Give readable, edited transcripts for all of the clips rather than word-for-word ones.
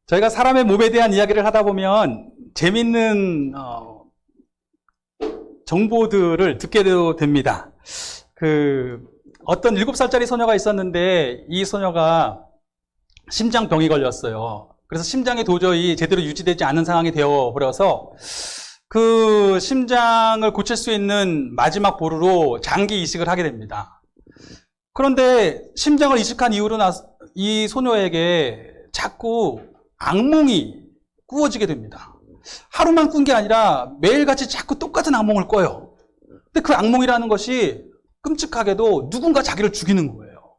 저희가 사람의 몸에 대한 이야기를 하다 보면 재밌는 정보들을 듣게 됩니다. 어떤 7살짜리 소녀가 있었는데 이 소녀가 심장병이 걸렸어요. 그래서 심장이 도저히 제대로 유지되지 않는 상황이 되어버려서 그 심장을 고칠 수 있는 마지막 보루로 장기 이식을 하게 됩니다. 그런데 심장을 이식한 이후로 이 소녀에게 자꾸 악몽이 꾸어지게 됩니다. 하루만 꾼 게 아니라 매일같이 자꾸 똑같은 악몽을 꿔요. 근데 그 악몽이라는 것이 끔찍하게도 누군가 자기를 죽이는 거예요.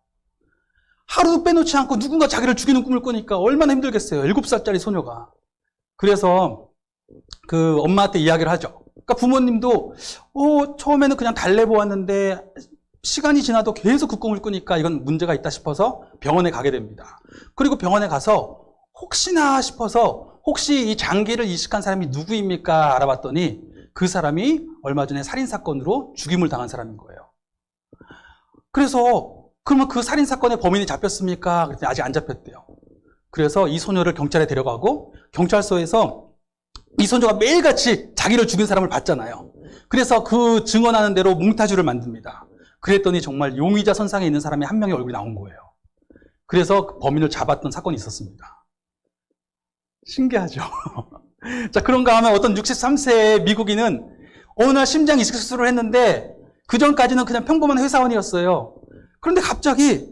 하루도 빼놓지 않고 누군가 자기를 죽이는 꿈을 꾸니까 얼마나 힘들겠어요. 7살짜리 소녀가. 그래서 그 엄마한테 이야기를 하죠. 그러니까 부모님도 처음에는 그냥 달래보았는데 시간이 지나도 계속 그 꿈을 꾸니까 이건 문제가 있다 싶어서 병원에 가게 됩니다. 그리고 병원에 가서 혹시나 싶어서 혹시 이 장기를 이식한 사람이 누구입니까? 알아봤더니 그 사람이 얼마 전에 살인사건으로 죽임을 당한 사람인 거예요. 그래서 그러면 그 살인사건의 범인이 잡혔습니까? 그랬더니 아직 안 잡혔대요. 그래서 이 소녀를 경찰에 데려가고 경찰서에서 이 소녀가 매일같이 자기를 죽인 사람을 봤잖아요. 그래서 그 증언하는 대로 몽타주를 만듭니다. 그랬더니 정말 용의자 선상에 있는 사람이 한 명의 얼굴이 나온 거예요. 그래서 그 범인을 잡았던 사건이 있었습니다. 신기하죠? 자, 그런가 하면 어떤 63세의 미국인은 어느 날 심장 이식 수술을 했는데 그 전까지는 그냥 평범한 회사원이었어요. 그런데 갑자기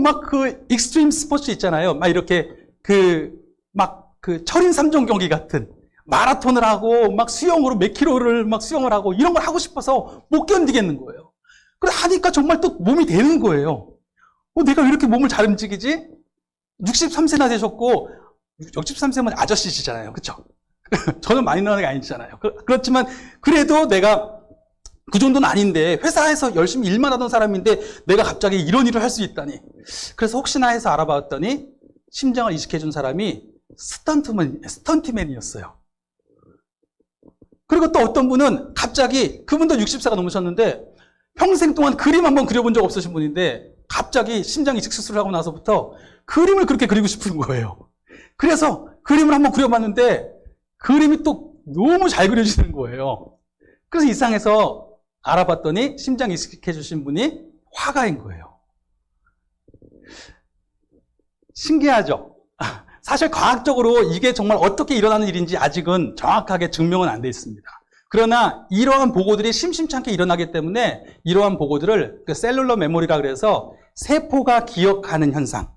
막 그 익스트림 스포츠 있잖아요. 막 이렇게 그 철인 3종 경기 같은 마라톤을 하고 막 수영으로 몇 킬로를 막 수영을 하고 이런 걸 하고 싶어서 못 견디겠는 거예요. 그래 하니까 정말 또 몸이 되는 거예요. 내가 왜 이렇게 몸을 잘 움직이지? 63세나 되셨고 63세면 아저씨시잖아요. 그렇죠? 저는 많이 나가는 게 아니잖아요. 그렇지만 그래도 내가 그 정도는 아닌데 회사에서 열심히 일만 하던 사람인데 내가 갑자기 이런 일을 할 수 있다니. 그래서 혹시나 해서 알아봤더니 심장을 이식해준 사람이 스턴트맨이었어요. 그리고 또 어떤 분은 갑자기 그분도 60세가 넘으셨는데 평생 동안 그림 한번 그려본 적 없으신 분인데 갑자기 심장 이식 수술을 하고 나서부터 그림을 그렇게 그리고 싶은 거예요. 그래서 그림을 한번 그려봤는데 그림이 또 너무 잘 그려지는 거예요. 그래서 이상해서 알아봤더니 심장 이식해 주신 분이 화가인 거예요. 신기하죠? 사실 과학적으로 이게 정말 어떻게 일어나는 일인지 아직은 정확하게 증명은 안 돼 있습니다. 그러나 이러한 보고들이 심심찮게 일어나기 때문에 이러한 보고들을 셀룰러 메모리라 그래서 세포가 기억하는 현상을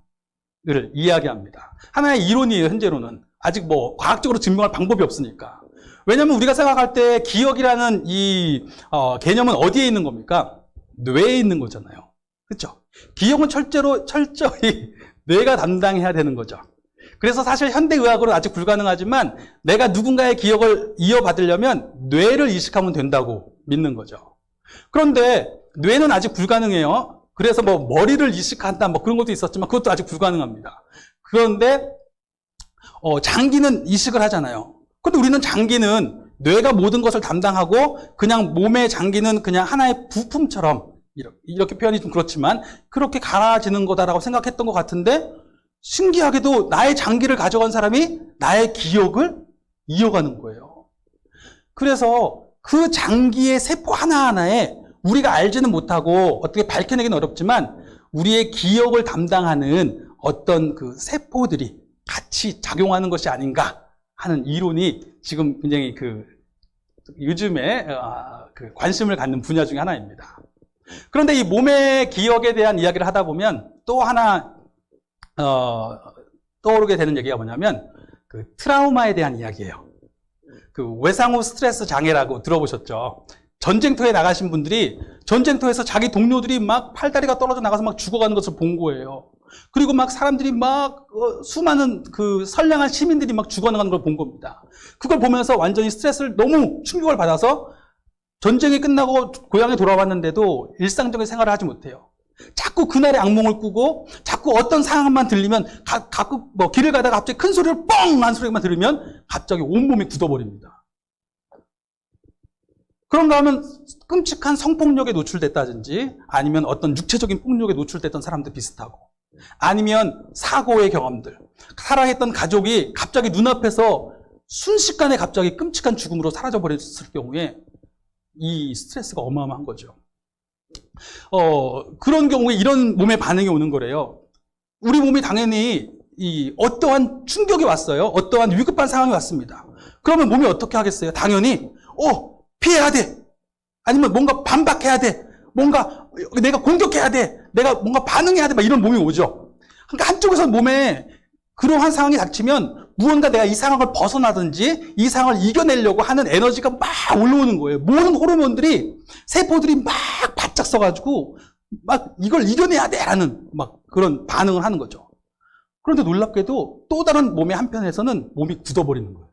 이야기합니다. 하나의 이론이에요, 현재로는. 아직 과학적으로 증명할 방법이 없으니까. 왜냐하면 우리가 생각할 때 기억이라는 이 개념은 어디에 있는 겁니까? 뇌에 있는 거잖아요. 그렇죠? 기억은 철저히 뇌가 담당해야 되는 거죠. 그래서 사실 현대의학으로는 아직 불가능하지만 내가 누군가의 기억을 이어받으려면 뇌를 이식하면 된다고 믿는 거죠. 그런데 뇌는 아직 불가능해요. 그래서 머리를 이식한다 그런 것도 있었지만 그것도 아직 불가능합니다. 그런데 장기는 이식을 하잖아요. 근데 우리는 장기는 뇌가 모든 것을 담당하고 그냥 몸의 장기는 그냥 하나의 부품처럼 이렇게 표현이 좀 그렇지만 그렇게 갈아지는 거다라고 생각했던 것 같은데 신기하게도 나의 장기를 가져간 사람이 나의 기억을 이어가는 거예요. 그래서 그 장기의 세포 하나하나에 우리가 알지는 못하고 어떻게 밝혀내기는 어렵지만 우리의 기억을 담당하는 어떤 그 세포들이 같이 작용하는 것이 아닌가 하는 이론이 지금 굉장히 요즘에 관심을 갖는 분야 중에 하나입니다. 그런데 이 몸의 기억에 대한 이야기를 하다 보면 또 하나 떠오르게 되는 얘기가 뭐냐면 트라우마에 대한 이야기예요. 외상 후 스트레스 장애라고 들어보셨죠? 전쟁터에 나가신 분들이 전쟁터에서 자기 동료들이 막 팔다리가 떨어져 나가서 막 죽어가는 것을 본 거예요. 그리고 막 사람들이 막 수많은 선량한 시민들이 막 죽어나가는 걸 본 겁니다. 그걸 보면서 완전히 스트레스를 너무 충격을 받아서 전쟁이 끝나고 고향에 돌아왔는데도 일상적인 생활을 하지 못해요. 자꾸 그날의 악몽을 꾸고 자꾸 어떤 상황만 들리면 가끔 길을 가다가 갑자기 큰 소리를 뻥 한 소리만 들으면 갑자기 온몸이 굳어버립니다. 그런가 하면 끔찍한 성폭력에 노출됐다든지 아니면 어떤 육체적인 폭력에 노출됐던 사람들 비슷하고 아니면 사고의 경험들 사랑했던 가족이 갑자기 눈앞에서 순식간에 갑자기 끔찍한 죽음으로 사라져버렸을 경우에 이 스트레스가 어마어마한 거죠. 그런 경우에 이런 몸의 반응이 오는 거래요. 우리 몸이 당연히 어떠한 충격이 왔어요. 어떠한 위급한 상황이 왔습니다. 그러면 몸이 어떻게 하겠어요? 당연히 피해야 돼. 아니면 뭔가 반박해야 돼. 뭔가 내가 공격해야 돼. 내가 뭔가 반응해야 돼. 막 이런 몸이 오죠. 그러니까 한쪽에서 몸에 그러한 상황이 닥치면 무언가 내가 이 상황을 벗어나든지 이 상황을 이겨내려고 하는 에너지가 막 올라오는 거예요. 모든 호르몬들이, 세포들이 막 바짝 서가지고 막 이걸 이겨내야 돼 라는 막 그런 반응을 하는 거죠. 그런데 놀랍게도 또 다른 몸의 한편에서는 몸이 굳어버리는 거예요.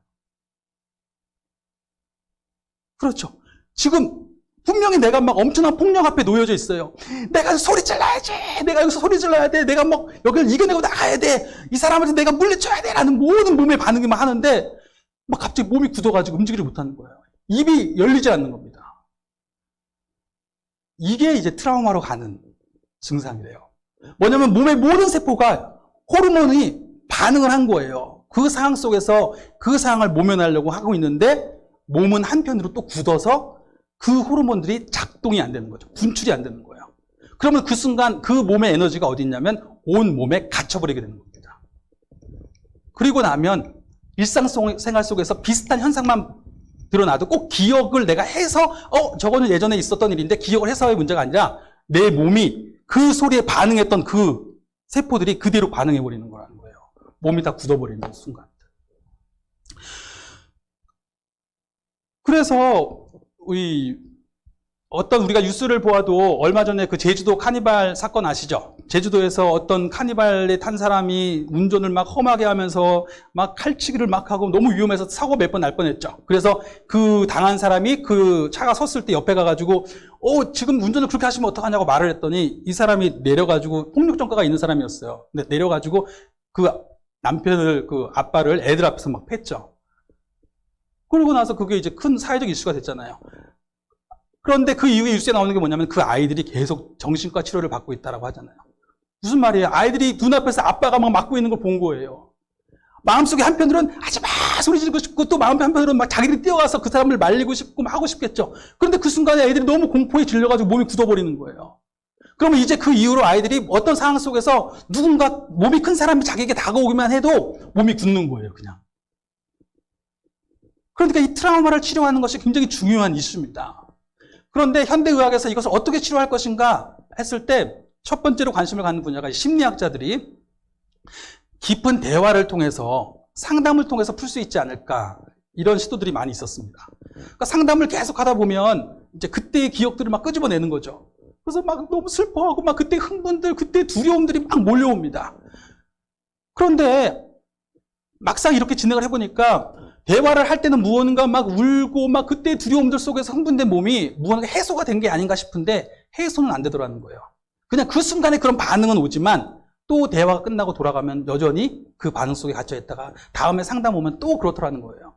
그렇죠. 지금 분명히 내가 막 엄청난 폭력 앞에 놓여져 있어요. 내가 소리 질러야지. 내가 여기서 소리 질러야 돼. 내가 막 여기를 이겨내고 나가야 돼. 이 사람한테 내가 물리쳐야 돼. 라는 모든 몸의 반응만 하는데 막 갑자기 몸이 굳어가지고 움직이지 못하는 거예요. 입이 열리지 않는 겁니다. 이게 이제 트라우마로 가는 증상이래요. 뭐냐면 몸의 모든 세포가 호르몬이 반응을 한 거예요. 그 상황 속에서 그 상황을 모면하려고 하고 있는데 몸은 한편으로 또 굳어서 그 호르몬들이 작동이 안 되는 거죠. 분출이 안 되는 거예요. 그러면 그 순간 그 몸의 에너지가 어디 있냐면 온 몸에 갇혀버리게 되는 겁니다. 그리고 나면 일상생활 속에서 비슷한 현상만 드러나도 꼭 기억을 내가 해서 저거는 예전에 있었던 일인데 기억을 해서의 문제가 아니라 내 몸이 그 소리에 반응했던 그 세포들이 그대로 반응해버리는 거라는 거예요. 몸이 다 굳어버리는 순간. 그래서 우리가 뉴스를 보아도 얼마 전에 그 제주도 카니발 사건 아시죠? 제주도에서 어떤 카니발에 탄 사람이 운전을 막 험하게 하면서 막 칼치기를 막 하고 너무 위험해서 사고 몇 번 날 뻔했죠. 그래서 그 당한 사람이 그 차가 섰을 때 옆에 가가지고 지금 운전을 그렇게 하시면 어떡하냐고 말을 했더니 이 사람이 내려가지고 폭력 전과가 있는 사람이었어요. 근데 내려가지고 그 남편을, 그 아빠를 애들 앞에서 막 팼죠. 그러고 나서 그게 이제 큰 사회적 이슈가 됐잖아요. 그런데 그 이후에 뉴스에 나오는 게 뭐냐면 그 아이들이 계속 정신과 치료를 받고 있다고 하잖아요. 무슨 말이에요? 아이들이 눈앞에서 아빠가 막 맞고 있는 걸 본 거예요. 마음속에 한편으로는 하지 마! 소리 지르고 싶고 또 마음 한편으로는 막 자기들이 뛰어가서 그 사람을 말리고 싶고 막 하고 싶겠죠. 그런데 그 순간에 애들이 너무 공포에 질려가지고 몸이 굳어버리는 거예요. 그러면 이제 그 이후로 아이들이 어떤 상황 속에서 누군가 몸이 큰 사람이 자기에게 다가오기만 해도 몸이 굳는 거예요, 그냥. 그러니까 이 트라우마를 치료하는 것이 굉장히 중요한 이슈입니다. 그런데 현대의학에서 이것을 어떻게 치료할 것인가 했을 때 첫 번째로 관심을 갖는 분야가 심리학자들이 깊은 대화를 통해서 상담을 통해서 풀 수 있지 않을까 이런 시도들이 많이 있었습니다. 그러니까 상담을 계속 하다 보면 이제 그때의 기억들을 막 끄집어내는 거죠. 그래서 막 너무 슬퍼하고 막 그때 흥분들, 그때 두려움들이 막 몰려옵니다. 그런데 막상 이렇게 진행을 해보니까 대화를 할 때는 무언가 막 울고 막 그때 두려움들 속에서 흥분된 몸이 무언가 해소가 된 게 아닌가 싶은데 해소는 안 되더라는 거예요. 그냥 그 순간에 그런 반응은 오지만 또 대화가 끝나고 돌아가면 여전히 그 반응 속에 갇혀 있다가 다음에 상담 오면 또 그렇더라는 거예요.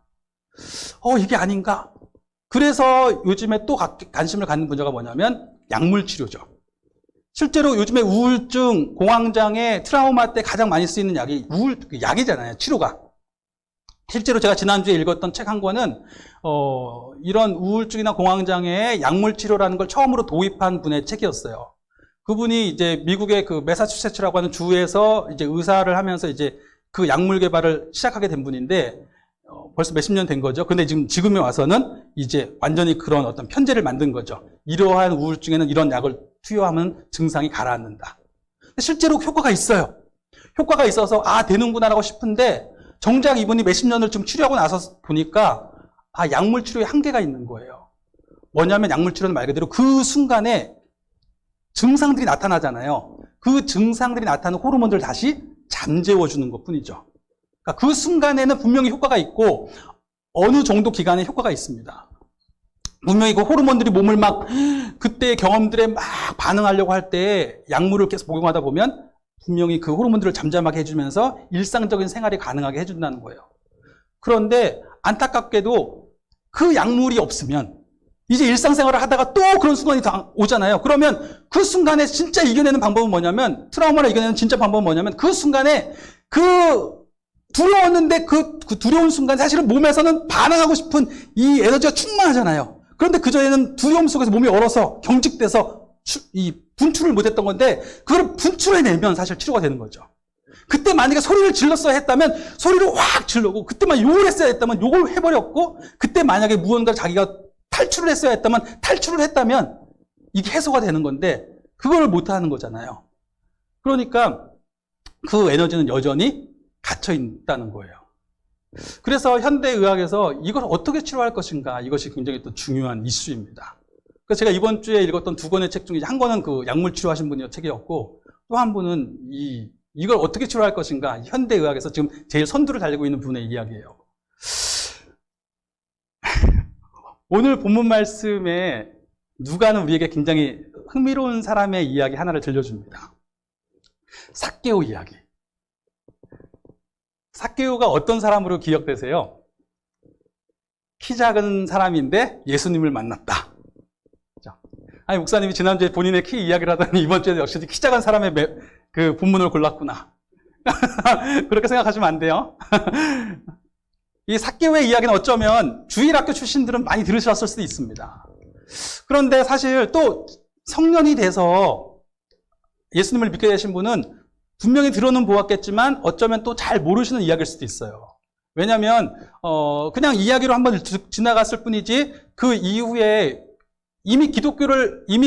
이게 아닌가? 그래서 요즘에 또 관심을 갖는 분야가 뭐냐면 약물 치료죠. 실제로 요즘에 우울증, 공황장애, 트라우마 때 가장 많이 쓰이는 약이 약이잖아요. 치료가. 실제로 제가 지난주에 읽었던 책 한 권은 이런 우울증이나 공황장애의 약물 치료라는 걸 처음으로 도입한 분의 책이었어요. 그분이 이제 미국의 그 매사추세츠라고 하는 주에서 이제 의사를 하면서 이제 그 약물 개발을 시작하게 된 분인데 벌써 몇십 년 된 거죠. 근데 지금에 와서는 이제 완전히 그런 어떤 편제를 만든 거죠. 이러한 우울증에는 이런 약을 투여하면 증상이 가라앉는다. 실제로 효과가 있어요. 효과가 있어서 되는구나라고 싶은데 정작 이분이 몇십 년을 좀 치료하고 나서 보니까 약물 치료에 한계가 있는 거예요. 뭐냐면 약물 치료는 말 그대로 그 순간에 증상들이 나타나잖아요. 그 증상들이 나타나는 호르몬들을 다시 잠재워주는 것뿐이죠. 그러니까 그 순간에는 분명히 효과가 있고 어느 정도 기간에 효과가 있습니다. 분명히 그 호르몬들이 몸을 막 그때의 경험들에 막 반응하려고 할 때 약물을 계속 복용하다 보면 분명히 그 호르몬들을 잠잠하게 해주면서 일상적인 생활이 가능하게 해준다는 거예요. 그런데 안타깝게도 그 약물이 없으면 이제 일상생활을 하다가 또 그런 순간이 오잖아요. 그러면 그 순간에 진짜 이겨내는 방법은 뭐냐면 트라우마를 이겨내는 진짜 방법은 뭐냐면 그 순간에 두려웠는데 그 두려운 순간 사실은 몸에서는 반항하고 싶은 이 에너지가 충만하잖아요. 그런데 그전에는 두려움 속에서 몸이 얼어서 경직돼서 이 분출을 못했던 건데 그걸 분출해내면 사실 치료가 되는 거죠. 그때 만약에 소리를 질렀어야 했다면 소리를 확 질르고, 그때만 욕을 했어야 했다면 욕을 해버렸고, 그때 만약에 무언가 자기가 탈출을 했어야 했다면 탈출을 했다면 이게 해소가 되는 건데 그걸 못하는 거잖아요. 그러니까 그 에너지는 여전히 갇혀 있다는 거예요. 그래서 현대의학에서 이걸 어떻게 치료할 것인가, 이것이 굉장히 또 중요한 이슈입니다. 그래서 제가 이번 주에 읽었던 두 권의 책 중에 한 권은 그 약물 치료하신 분의 책이었고, 또 한 분은 이걸 어떻게 치료할 것인가, 현대의학에서 지금 제일 선두를 달리고 있는 분의 이야기예요. 오늘 본문 말씀에 누가는 우리에게 굉장히 흥미로운 사람의 이야기 하나를 들려줍니다. 삭개오 이야기. 삭개오가 어떤 사람으로 기억되세요? 키 작은 사람인데 예수님을 만났다. 아니, 목사님이 지난주에 본인의 키 이야기를 하더니 이번 주에 역시 키 작은 사람의 그 본문을 골랐구나. 그렇게 생각하시면 안 돼요. 이 삭개오의 이야기는 어쩌면 주일학교 출신들은 많이 들으셨을 수도 있습니다. 그런데 사실 또 성년이 돼서 예수님을 믿게 되신 분은 분명히 들어는 보았겠지만 어쩌면 또 잘 모르시는 이야기일 수도 있어요. 왜냐하면 그냥 이야기로 한번 지나갔을 뿐이지 그 이후에 이미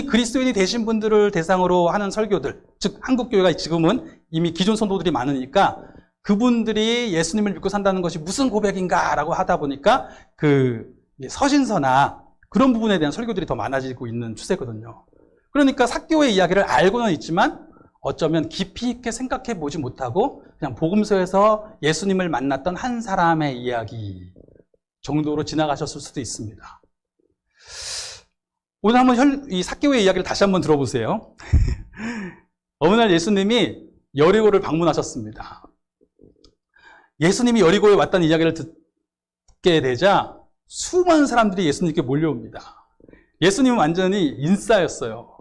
그리스도인이 되신 분들을 대상으로 하는 설교들, 즉 한국교회가 지금은 이미 기존 성도들이 많으니까 그분들이 예수님을 믿고 산다는 것이 무슨 고백인가라고 하다 보니까 그 서신서나 그런 부분에 대한 설교들이 더 많아지고 있는 추세거든요. 그러니까 삭개오의 이야기를 알고는 있지만 어쩌면 깊이 있게 생각해 보지 못하고 그냥 복음서에서 예수님을 만났던 한 사람의 이야기 정도로 지나가셨을 수도 있습니다. 오늘 한번 이 삭개오의 이야기를 다시 한번 들어보세요. 어느 날 예수님이 여리고를 방문하셨습니다. 예수님이 여리고에 왔다는 이야기를 듣게 되자 수많은 사람들이 예수님께 몰려옵니다. 예수님은 완전히 인싸였어요.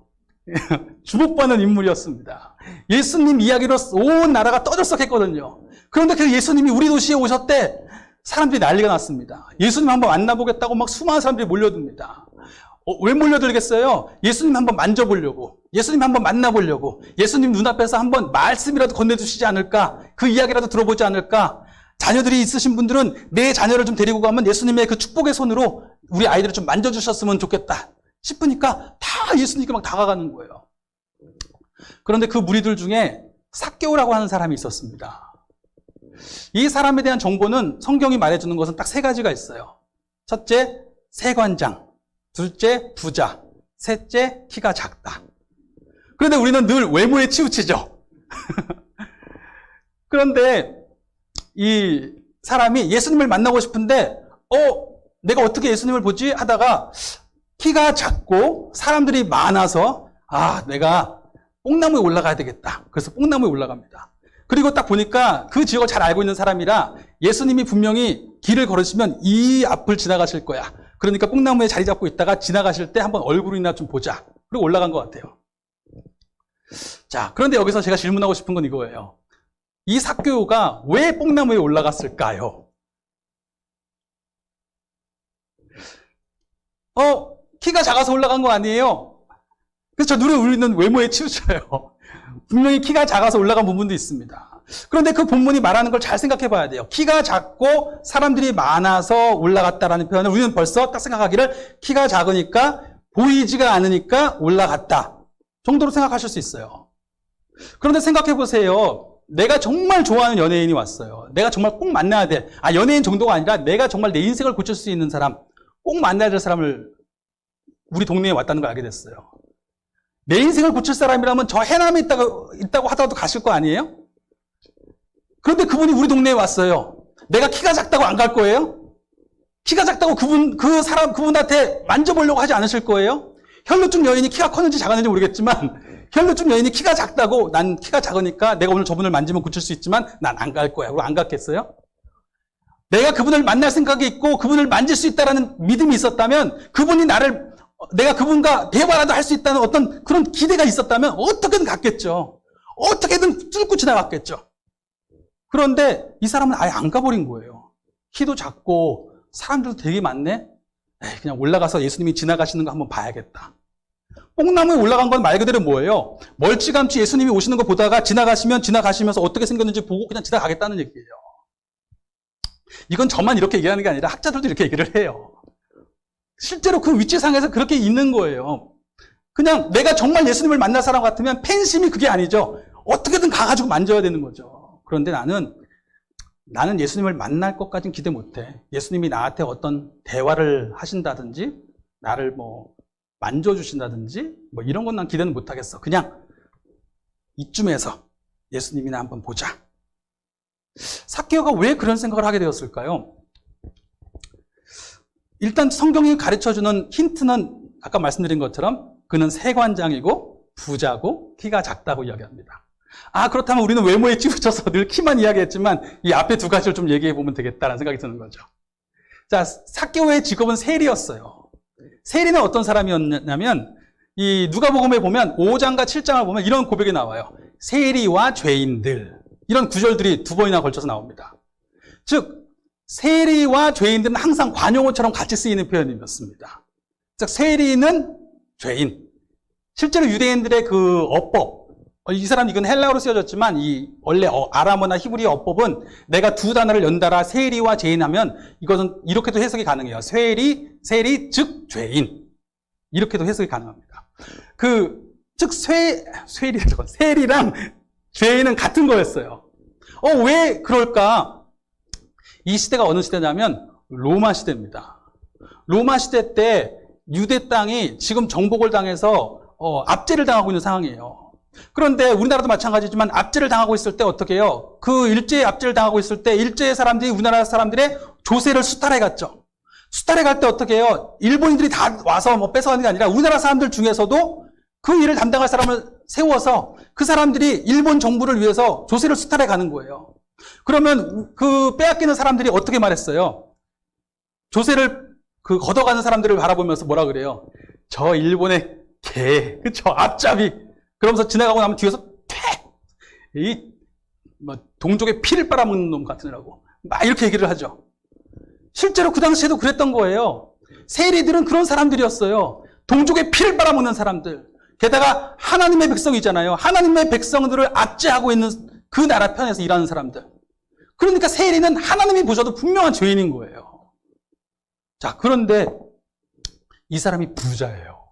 주목받는 인물이었습니다. 예수님 이야기로 온 나라가 떠들썩했거든요. 그런데 그 예수님이 우리 도시에 오셨대. 사람들이 난리가 났습니다. 예수님 한번 만나보겠다고 막 수많은 사람들이 몰려듭니다. 왜 몰려들겠어요? 예수님 한번 만져보려고, 예수님 한번 만나보려고, 예수님 눈앞에서 한번 말씀이라도 건네주시지 않을까, 그 이야기라도 들어보지 않을까. 자녀들이 있으신 분들은 내 자녀를 좀 데리고 가면 예수님의 그 축복의 손으로 우리 아이들을 좀 만져주셨으면 좋겠다 싶으니까 다 예수님께 막 다가가는 거예요. 그런데 그 무리들 중에 삭개오라고 하는 사람이 있었습니다. 이 사람에 대한 정보는 성경이 말해주는 것은 딱 세 가지가 있어요. 첫째, 세관장. 둘째, 부자. 셋째, 키가 작다. 그런데 우리는 늘 외모에 치우치죠. 그런데 이 사람이 예수님을 만나고 싶은데 내가 어떻게 예수님을 보지? 하다가 키가 작고 사람들이 많아서 내가 뽕나무에 올라가야 되겠다. 그래서 뽕나무에 올라갑니다. 그리고 딱 보니까 그 지역을 잘 알고 있는 사람이라 예수님이 분명히 길을 걸으시면 이 앞을 지나가실 거야. 그러니까 뽕나무에 자리 잡고 있다가 지나가실 때 한번 얼굴이나 좀 보자. 그리고 올라간 것 같아요. 자, 그런데 여기서 제가 질문하고 싶은 건 이거예요. 이 삭개오가 왜 뽕나무에 올라갔을까요? 키가 작아서 올라간 거 아니에요? 그래서 우리는 외모에 치우쳐요. 분명히 키가 작아서 올라간 부분도 있습니다. 그런데 그 본문이 말하는 걸 잘 생각해 봐야 돼요. 키가 작고 사람들이 많아서 올라갔다라는 표현을 우리는 벌써 딱 생각하기를 키가 작으니까 보이지가 않으니까 올라갔다 정도로 생각하실 수 있어요. 그런데 생각해 보세요. 내가 정말 좋아하는 연예인이 왔어요. 내가 정말 꼭 만나야 될, 연예인 정도가 아니라 내가 정말 내 인생을 고칠 수 있는 사람, 꼭 만나야 될 사람을 우리 동네에 왔다는 걸 알게 됐어요. 내 인생을 고칠 사람이라면 저 해남에 있다고 하더라도 가실 거 아니에요? 그런데 그분이 우리 동네에 왔어요. 내가 키가 작다고 안 갈 거예요? 키가 작다고 그분한테 만져보려고 하지 않으실 거예요? 혈루증 여인이 키가 컸는지 작았는지 모르겠지만 혈루증 여인이 키가 작다고 난 키가 작으니까 내가 오늘 저분을 만지면 고칠 수 있지만 난 안 갈 거야. 그럼 안 갔겠어요? 내가 그분을 만날 생각이 있고 그분을 만질 수 있다는 믿음이 있었다면 내가 그분과 대화라도 할 수 있다는 어떤 그런 기대가 있었다면 어떻게든 갔겠죠. 어떻게든 뚫고 지나갔겠죠. 그런데 이 사람은 아예 안 가버린 거예요. 키도 작고 사람들도 되게 많네. 에이, 그냥 올라가서 예수님이 지나가시는 거 한번 봐야겠다. 뽕나무에 올라간 건 말 그대로 뭐예요? 멀찌감치 예수님이 오시는 거 보다가 지나가시면서 어떻게 생겼는지 보고 그냥 지나가겠다는 얘기예요. 이건 저만 이렇게 얘기하는 게 아니라 학자들도 이렇게 얘기를 해요. 실제로 그 위치상에서 그렇게 있는 거예요. 그냥 내가 정말 예수님을 만날 사람 같으면 팬심이 그게 아니죠. 어떻게든 가가지고 만져야 되는 거죠. 그런데 나는 예수님을 만날 것까지는 기대 못해. 예수님이 나한테 어떤 대화를 하신다든지 나를 뭐 만져주신다든지 뭐 이런 건 난 기대는 못하겠어. 그냥 이쯤에서 예수님이나 한번 보자. 삭개오가 왜 그런 생각을 하게 되었을까요? 일단 성경이 가르쳐주는 힌트는 아까 말씀드린 것처럼 그는 세관장이고 부자고 키가 작다고 이야기합니다. 그렇다면 우리는 외모에 찌우쳐서 늘 키만 이야기했지만 이 앞에 두 가지를 좀 얘기해 보면 되겠다라는 생각이 드는 거죠. 자, 삭개오의 직업은 세리였어요. 세리는 어떤 사람이었냐면 이 누가복음에 보면 5장과 7장을 보면 이런 고백이 나와요. 세리와 죄인들. 이런 구절들이 두 번이나 걸쳐서 나옵니다. 즉 세리와 죄인들은 항상 관용어처럼 같이 쓰이는 표현이었습니다. 즉 세리는 죄인. 실제로 유대인들의 그 어법, 이 사람 이건 헬라어로 쓰여졌지만 이 원래 아람어나 히브리 어법은 내가 두 단어를 연달아 세리와 죄인하면 이것은 이렇게도 해석이 가능해요. 세리 즉 죄인. 이렇게도 해석이 가능합니다. 즉 세리랑 죄인은 같은 거였어요. 왜 그럴까? 이 시대가 어느 시대냐면 로마 시대입니다. 로마 시대 때 유대 땅이 지금 정복을 당해서 압제를 당하고 있는 상황이에요. 그런데 우리나라도 마찬가지지만 압제를 당하고 있을 때 어떻게 해요? 그 일제의 압제를 당하고 있을 때 일제의 사람들이 우리나라 사람들의 조세를 수탈해 갔죠. 수탈해 갈 때 어떻게 해요? 일본인들이 다 와서 뭐 뺏어가는 게 아니라 우리나라 사람들 중에서도 그 일을 담당할 사람을 세워서 그 사람들이 일본 정부를 위해서 조세를 수탈해 가는 거예요. 그러면 그 빼앗기는 사람들이 어떻게 말했어요? 조세를 걷어가는 사람들을 바라보면서 뭐라 그래요? 저 일본의 개, 그쵸? 앞잡이. 그러면서 지나가고 나면 뒤에서 동족의 피를 빨아먹는 놈 같으라고 막 이렇게 얘기를 하죠. 실제로 그 당시에도 그랬던 거예요. 세리들은 그런 사람들이었어요. 동족의 피를 빨아먹는 사람들. 게다가 하나님의 백성이잖아요. 하나님의 백성들을 압제하고 있는 그 나라 편에서 일하는 사람들. 그러니까 세리는 하나님이 보셔도 분명한 죄인인 거예요. 자, 그런데 이 사람이 부자예요.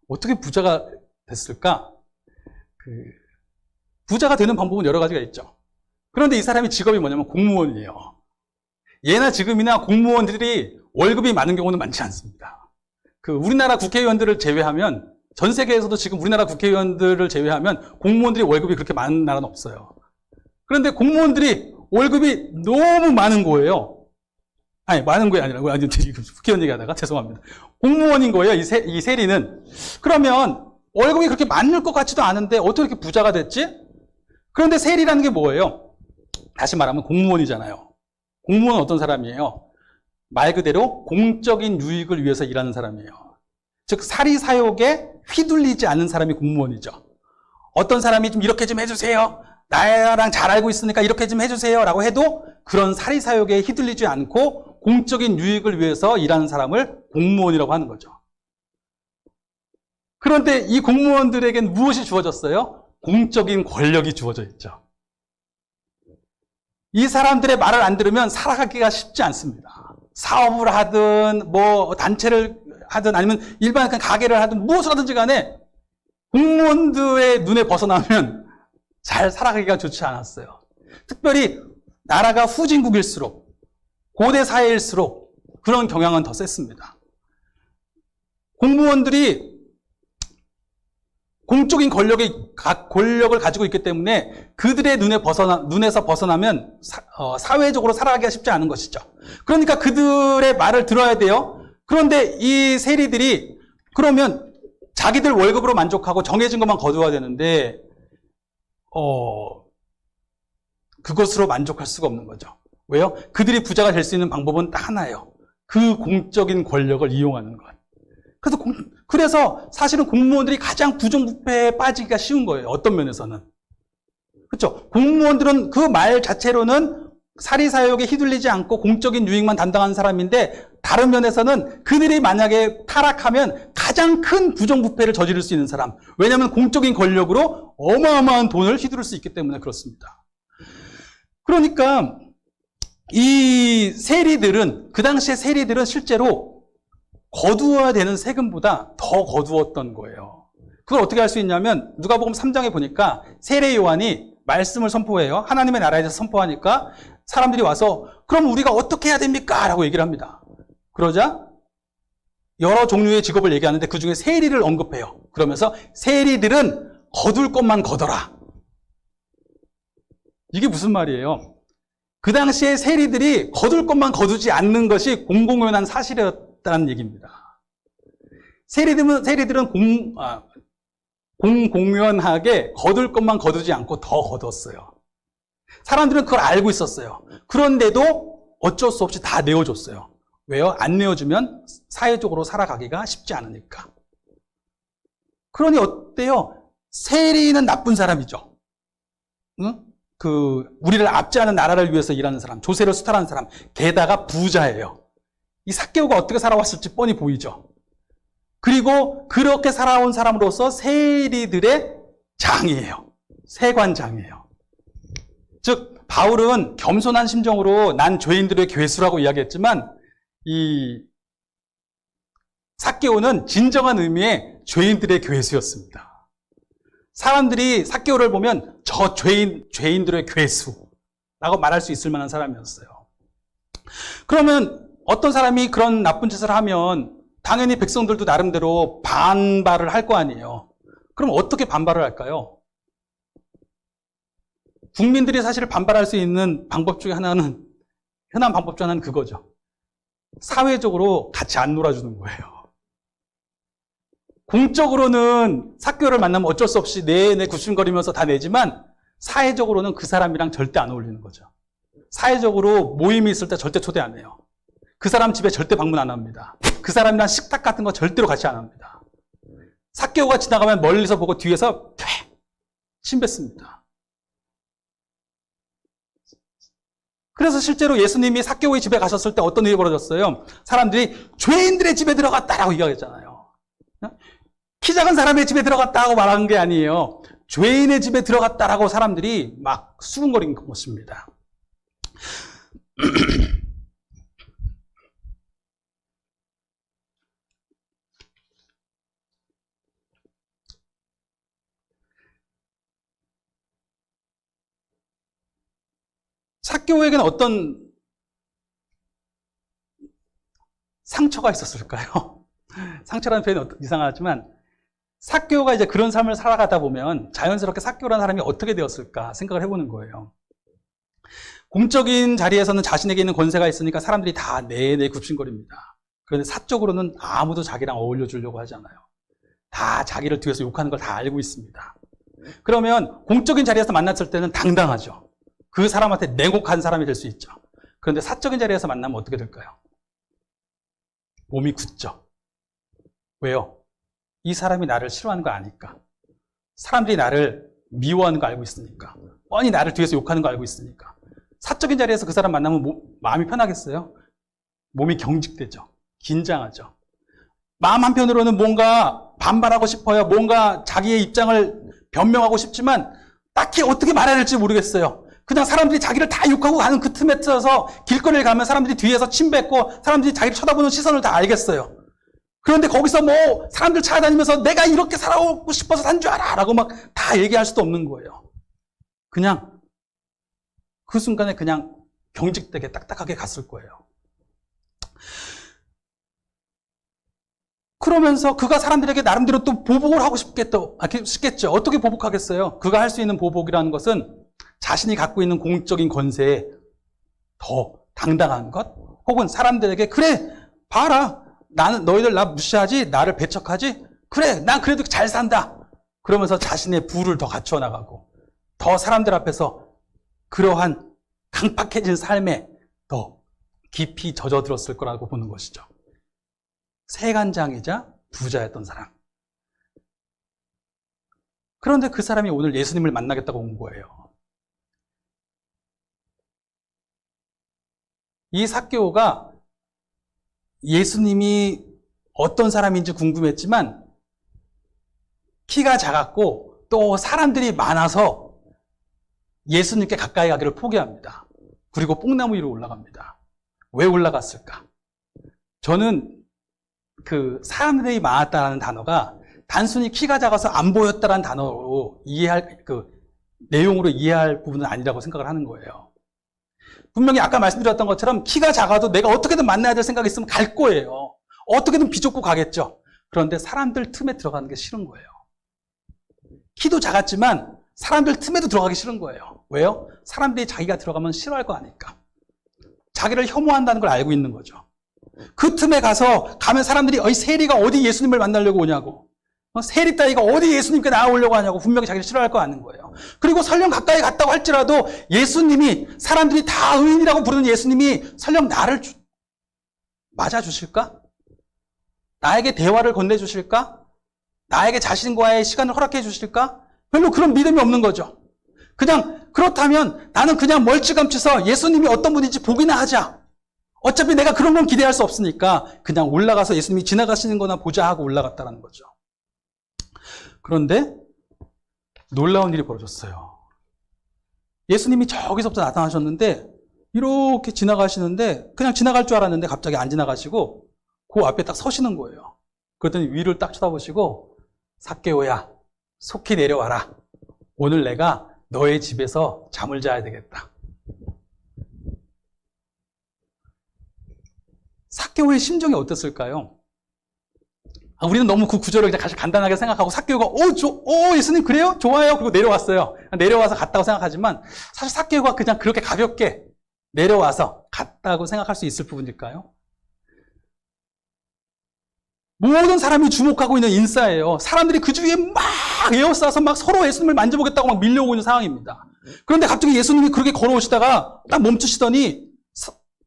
어떻게 부자가 됐을까? 부자가 되는 방법은 여러 가지가 있죠. 그런데 이 사람이 직업이 뭐냐면 공무원이에요. 예나 지금이나 공무원들이 월급이 많은 경우는 많지 않습니다. 우리나라 국회의원들을 제외하면 전 세계에서도 지금 우리나라 국회의원들을 제외하면 공무원들이 월급이 그렇게 많은 나라는 없어요. 그런데 공무원들이 월급이 너무 많은 거예요. 아니, 많은 게 아니라, 국회의원 얘기하다가 죄송합니다. 공무원인 거예요, 이 세리는. 그러면 월급이 그렇게 많을 것 같지도 않은데 어떻게 이렇게 부자가 됐지? 그런데 세리라는 게 뭐예요? 다시 말하면 공무원이잖아요. 공무원은 어떤 사람이에요? 말 그대로 공적인 유익을 위해서 일하는 사람이에요. 즉 사리사욕에 휘둘리지 않는 사람이 공무원이죠. 어떤 사람이 좀 이렇게 좀 해주세요. 나랑 잘 알고 있으니까 이렇게 좀 해주세요 라고 해도 그런 사리사욕에 휘둘리지 않고 공적인 유익을 위해서 일하는 사람을 공무원이라고 하는 거죠. 그런데 이 공무원들에겐 무엇이 주어졌어요? 공적인 권력이 주어져 있죠. 이 사람들의 말을 안 들으면 살아가기가 쉽지 않습니다. 사업을 하든 뭐 단체를 하든 아니면 일반 가게를 하든 무엇을 하든지 간에 공무원들의 눈에 벗어나면 잘 살아가기가 좋지 않았어요. 특별히 나라가 후진국일수록 고대 사회일수록 그런 경향은 더 셌습니다. 공무원들이 공적인 권력을 가지고 있기 때문에 그들의 눈에서 벗어나면 사회적으로 살아가기가 쉽지 않은 것이죠. 그러니까 그들의 말을 들어야 돼요. 그런데 이 세리들이 그러면 자기들 월급으로 만족하고 정해진 것만 거두어야 되는데 그것으로 만족할 수가 없는 거죠. 왜요? 그들이 부자가 될 수 있는 방법은 딱 하나예요. 그 공적인 권력을 이용하는 것. 그래서 사실은 공무원들이 가장 부정부패에 빠지기가 쉬운 거예요. 어떤 면에서는. 그렇죠? 공무원들은 그 말 자체로는 사리사욕에 휘둘리지 않고 공적인 유익만 담당하는 사람인데 다른 면에서는 그들이 만약에 타락하면 가장 큰 부정부패를 저지를 수 있는 사람. 왜냐하면 공적인 권력으로 어마어마한 돈을 휘두를 수 있기 때문에 그렇습니다. 그러니까 이 세리들은, 그 당시에 세리들은 실제로 거두어야 되는 세금보다 더 거두었던 거예요. 그걸 어떻게 할 수 있냐면 누가복음 3장에 보니까 세례 요한이 말씀을 선포해요. 하나님의 나라에 대해서 선포하니까 사람들이 와서 그럼 우리가 어떻게 해야 됩니까? 라고 얘기를 합니다. 그러자 여러 종류의 직업을 얘기하는데 그 중에 세리를 언급해요. 그러면서 세리들은 거둘 것만 거둬라. 이게 무슨 말이에요? 그 당시에 세리들이 거둘 것만 거두지 않는 것이 공공연한 사실이었다는 얘기입니다. 세리들은 공공연하게 거둘 것만 거두지 않고 더 거뒀어요. 사람들은 그걸 알고 있었어요. 그런데도 어쩔 수 없이 다 내어줬어요. 왜요? 안 내어주면 사회적으로 살아가기가 쉽지 않으니까. 그러니 어때요? 세리는 나쁜 사람이죠. 응? 우리를 압제하는 나라를 위해서 일하는 사람, 조세를 수탈하는 사람, 게다가 부자예요. 이 삭개오가 어떻게 살아왔을지 뻔히 보이죠. 그리고 그렇게 살아온 사람으로서 세리들의 장이에요. 세관장이에요. 즉 바울은 겸손한 심정으로 난 죄인들의 괴수라고 이야기했지만 이 삭개오는 진정한 의미의 죄인들의 괴수였습니다. 사람들이 삭개오를 보면 저 죄인들의 괴수라고 말할 수 있을 만한 사람이었어요. 그러면 어떤 사람이 그런 나쁜 짓을 하면 당연히 백성들도 나름대로 반발을 할 거 아니에요. 그럼 어떻게 반발을 할까요? 국민들이 사실 반발할 수 있는 방법 중에 하나는, 흔한 방법 중에 하나는 그거죠. 사회적으로 같이 안 놀아주는 거예요. 공적으로는 삭개오를 만나면 어쩔 수 없이 내내 굽신거리면서 다 내지만 사회적으로는 그 사람이랑 절대 안 어울리는 거죠. 사회적으로 모임이 있을 때 절대 초대 안 해요. 그 사람 집에 절대 방문 안 합니다. 그 사람이랑 식탁 같은 거 절대로 같이 안 합니다. 삭개오가 지나가면 멀리서 보고 뒤에서 침 뱉습니다. 그래서 실제로 예수님이 삭개오의 집에 가셨을 때 어떤 일이 벌어졌어요? 사람들이 죄인들의 집에 들어갔다라고 이야기했잖아요. 키 작은 사람의 집에 들어갔다고 말한 게 아니에요. 죄인의 집에 들어갔다라고 사람들이 막 수군거린 것입니다. 삭개오에게는 어떤 상처가 있었을까요? 상처라는 표현이 이상하지만 삭개오가 이제 그런 삶을 살아가다 보면 자연스럽게 삭개오라는 사람이 어떻게 되었을까 생각을 해보는 거예요. 공적인 자리에서는 자신에게 있는 권세가 있으니까 사람들이 다 내내 굽신거립니다. 그런데 사적으로는 아무도 자기랑 어울려 주려고 하지 않아요. 다 자기를 뒤에서 욕하는 걸 다 알고 있습니다. 그러면 공적인 자리에서 만났을 때는 당당하죠. 그 사람한테 냉혹한 사람이 될 수 있죠. 그런데 사적인 자리에서 만나면 어떻게 될까요? 몸이 굳죠. 왜요? 이 사람이 나를 싫어하는 거 아니까. 사람들이 나를 미워하는 거 알고 있으니까. 뻔히 나를 뒤에서 욕하는 거 알고 있으니까. 사적인 자리에서 그 사람 만나면 마음이 편하겠어요? 몸이 경직되죠. 긴장하죠. 마음 한편으로는 뭔가 반발하고 싶어요. 뭔가 자기의 입장을 변명하고 싶지만 딱히 어떻게 말해야 될지 모르겠어요. 그냥 사람들이 자기를 다 욕하고 가는 그 틈에 틀어서 길거리를 가면 사람들이 뒤에서 침 뱉고 사람들이 자기를 쳐다보는 시선을 다 알겠어요. 그런데 거기서 뭐 사람들 찾아다니면서 내가 이렇게 살아오고 싶어서 산 줄 알아 라고 막 다 얘기할 수도 없는 거예요. 그냥 그 순간에 그냥 경직되게 딱딱하게 갔을 거예요. 그러면서 그가 사람들에게 나름대로 또 보복을 하고 싶겠죠. 어떻게 보복하겠어요? 그가 할 수 있는 보복이라는 것은 자신이 갖고 있는 공적인 권세에 더 당당한 것, 혹은 사람들에게 그래 봐라 나는 너희들 나 무시하지 나를 배척하지 그래 난 그래도 잘 산다 그러면서 자신의 부를 더 갖춰 나가고 더 사람들 앞에서 그러한 강팍해진 삶에 더 깊이 젖어들었을 거라고 보는 것이죠. 세관장이자 부자였던 사람. 그런데 그 사람이 오늘 예수님을 만나겠다고 온 거예요. 이 삭개오가 예수님이 어떤 사람인지 궁금했지만 키가 작았고 또 사람들이 많아서 예수님께 가까이 가기를 포기합니다. 그리고 뽕나무 위로 올라갑니다. 왜 올라갔을까? 저는 그 사람들이 많았다는 단어가 단순히 키가 작아서 안 보였다는 단어로 이해할, 그 내용으로 이해할 부분은 아니라고 생각을 하는 거예요. 분명히 아까 말씀드렸던 것처럼 키가 작아도 내가 어떻게든 만나야 될 생각이 있으면 갈 거예요. 어떻게든 비좁고 가겠죠. 그런데 사람들 틈에 들어가는 게 싫은 거예요. 키도 작았지만 사람들 틈에도 들어가기 싫은 거예요. 왜요? 사람들이 자기가 들어가면 싫어할 거 아니까. 자기를 혐오한다는 걸 알고 있는 거죠. 그 틈에 가면 사람들이 세리가 어디 예수님을 만나려고 오냐고, 세리 따위가 어디 예수님께 나아오려고 하냐고 분명히 자기를 싫어할 거 아는 거예요. 그리고 설령 가까이 갔다고 할지라도 예수님이, 사람들이 다 의인이라고 부르는 예수님이 설령 나를 맞아주실까? 나에게 대화를 건네주실까? 나에게 자신과의 시간을 허락해 주실까? 별로 그런 믿음이 없는 거죠. 그냥 그렇다면 나는 그냥 멀찌감치서 예수님이 어떤 분인지 보기나 하자. 어차피 내가 그런 건 기대할 수 없으니까 그냥 올라가서 예수님이 지나가시는 거나 보자 하고 올라갔다는 거죠. 그런데 놀라운 일이 벌어졌어요. 예수님이 저기서부터 나타나셨는데 이렇게 지나가시는데 그냥 지나갈 줄 알았는데 갑자기 안 지나가시고 그 앞에 딱 서시는 거예요. 그랬더니 위를 딱 쳐다보시고 삭개오야, 속히 내려와라. 오늘 내가 너의 집에서 잠을 자야 되겠다. 삭개오의 심정이 어땠을까요? 우리는 너무 그 구절을 그냥 간단하게 생각하고 삭개오가 예수님 그래요? 좋아요. 그리고 내려왔어요. 내려와서 갔다고 생각하지만 사실 삭개오가 그냥 그렇게 가볍게 내려와서 갔다고 생각할 수 있을 부분일까요? 모든 사람이 주목하고 있는 인싸예요. 사람들이 그 주위에 막 에워싸서 막 서로 예수님을 만져보겠다고 막 밀려오고 있는 상황입니다. 그런데 갑자기 예수님이 그렇게 걸어오시다가 딱 멈추시더니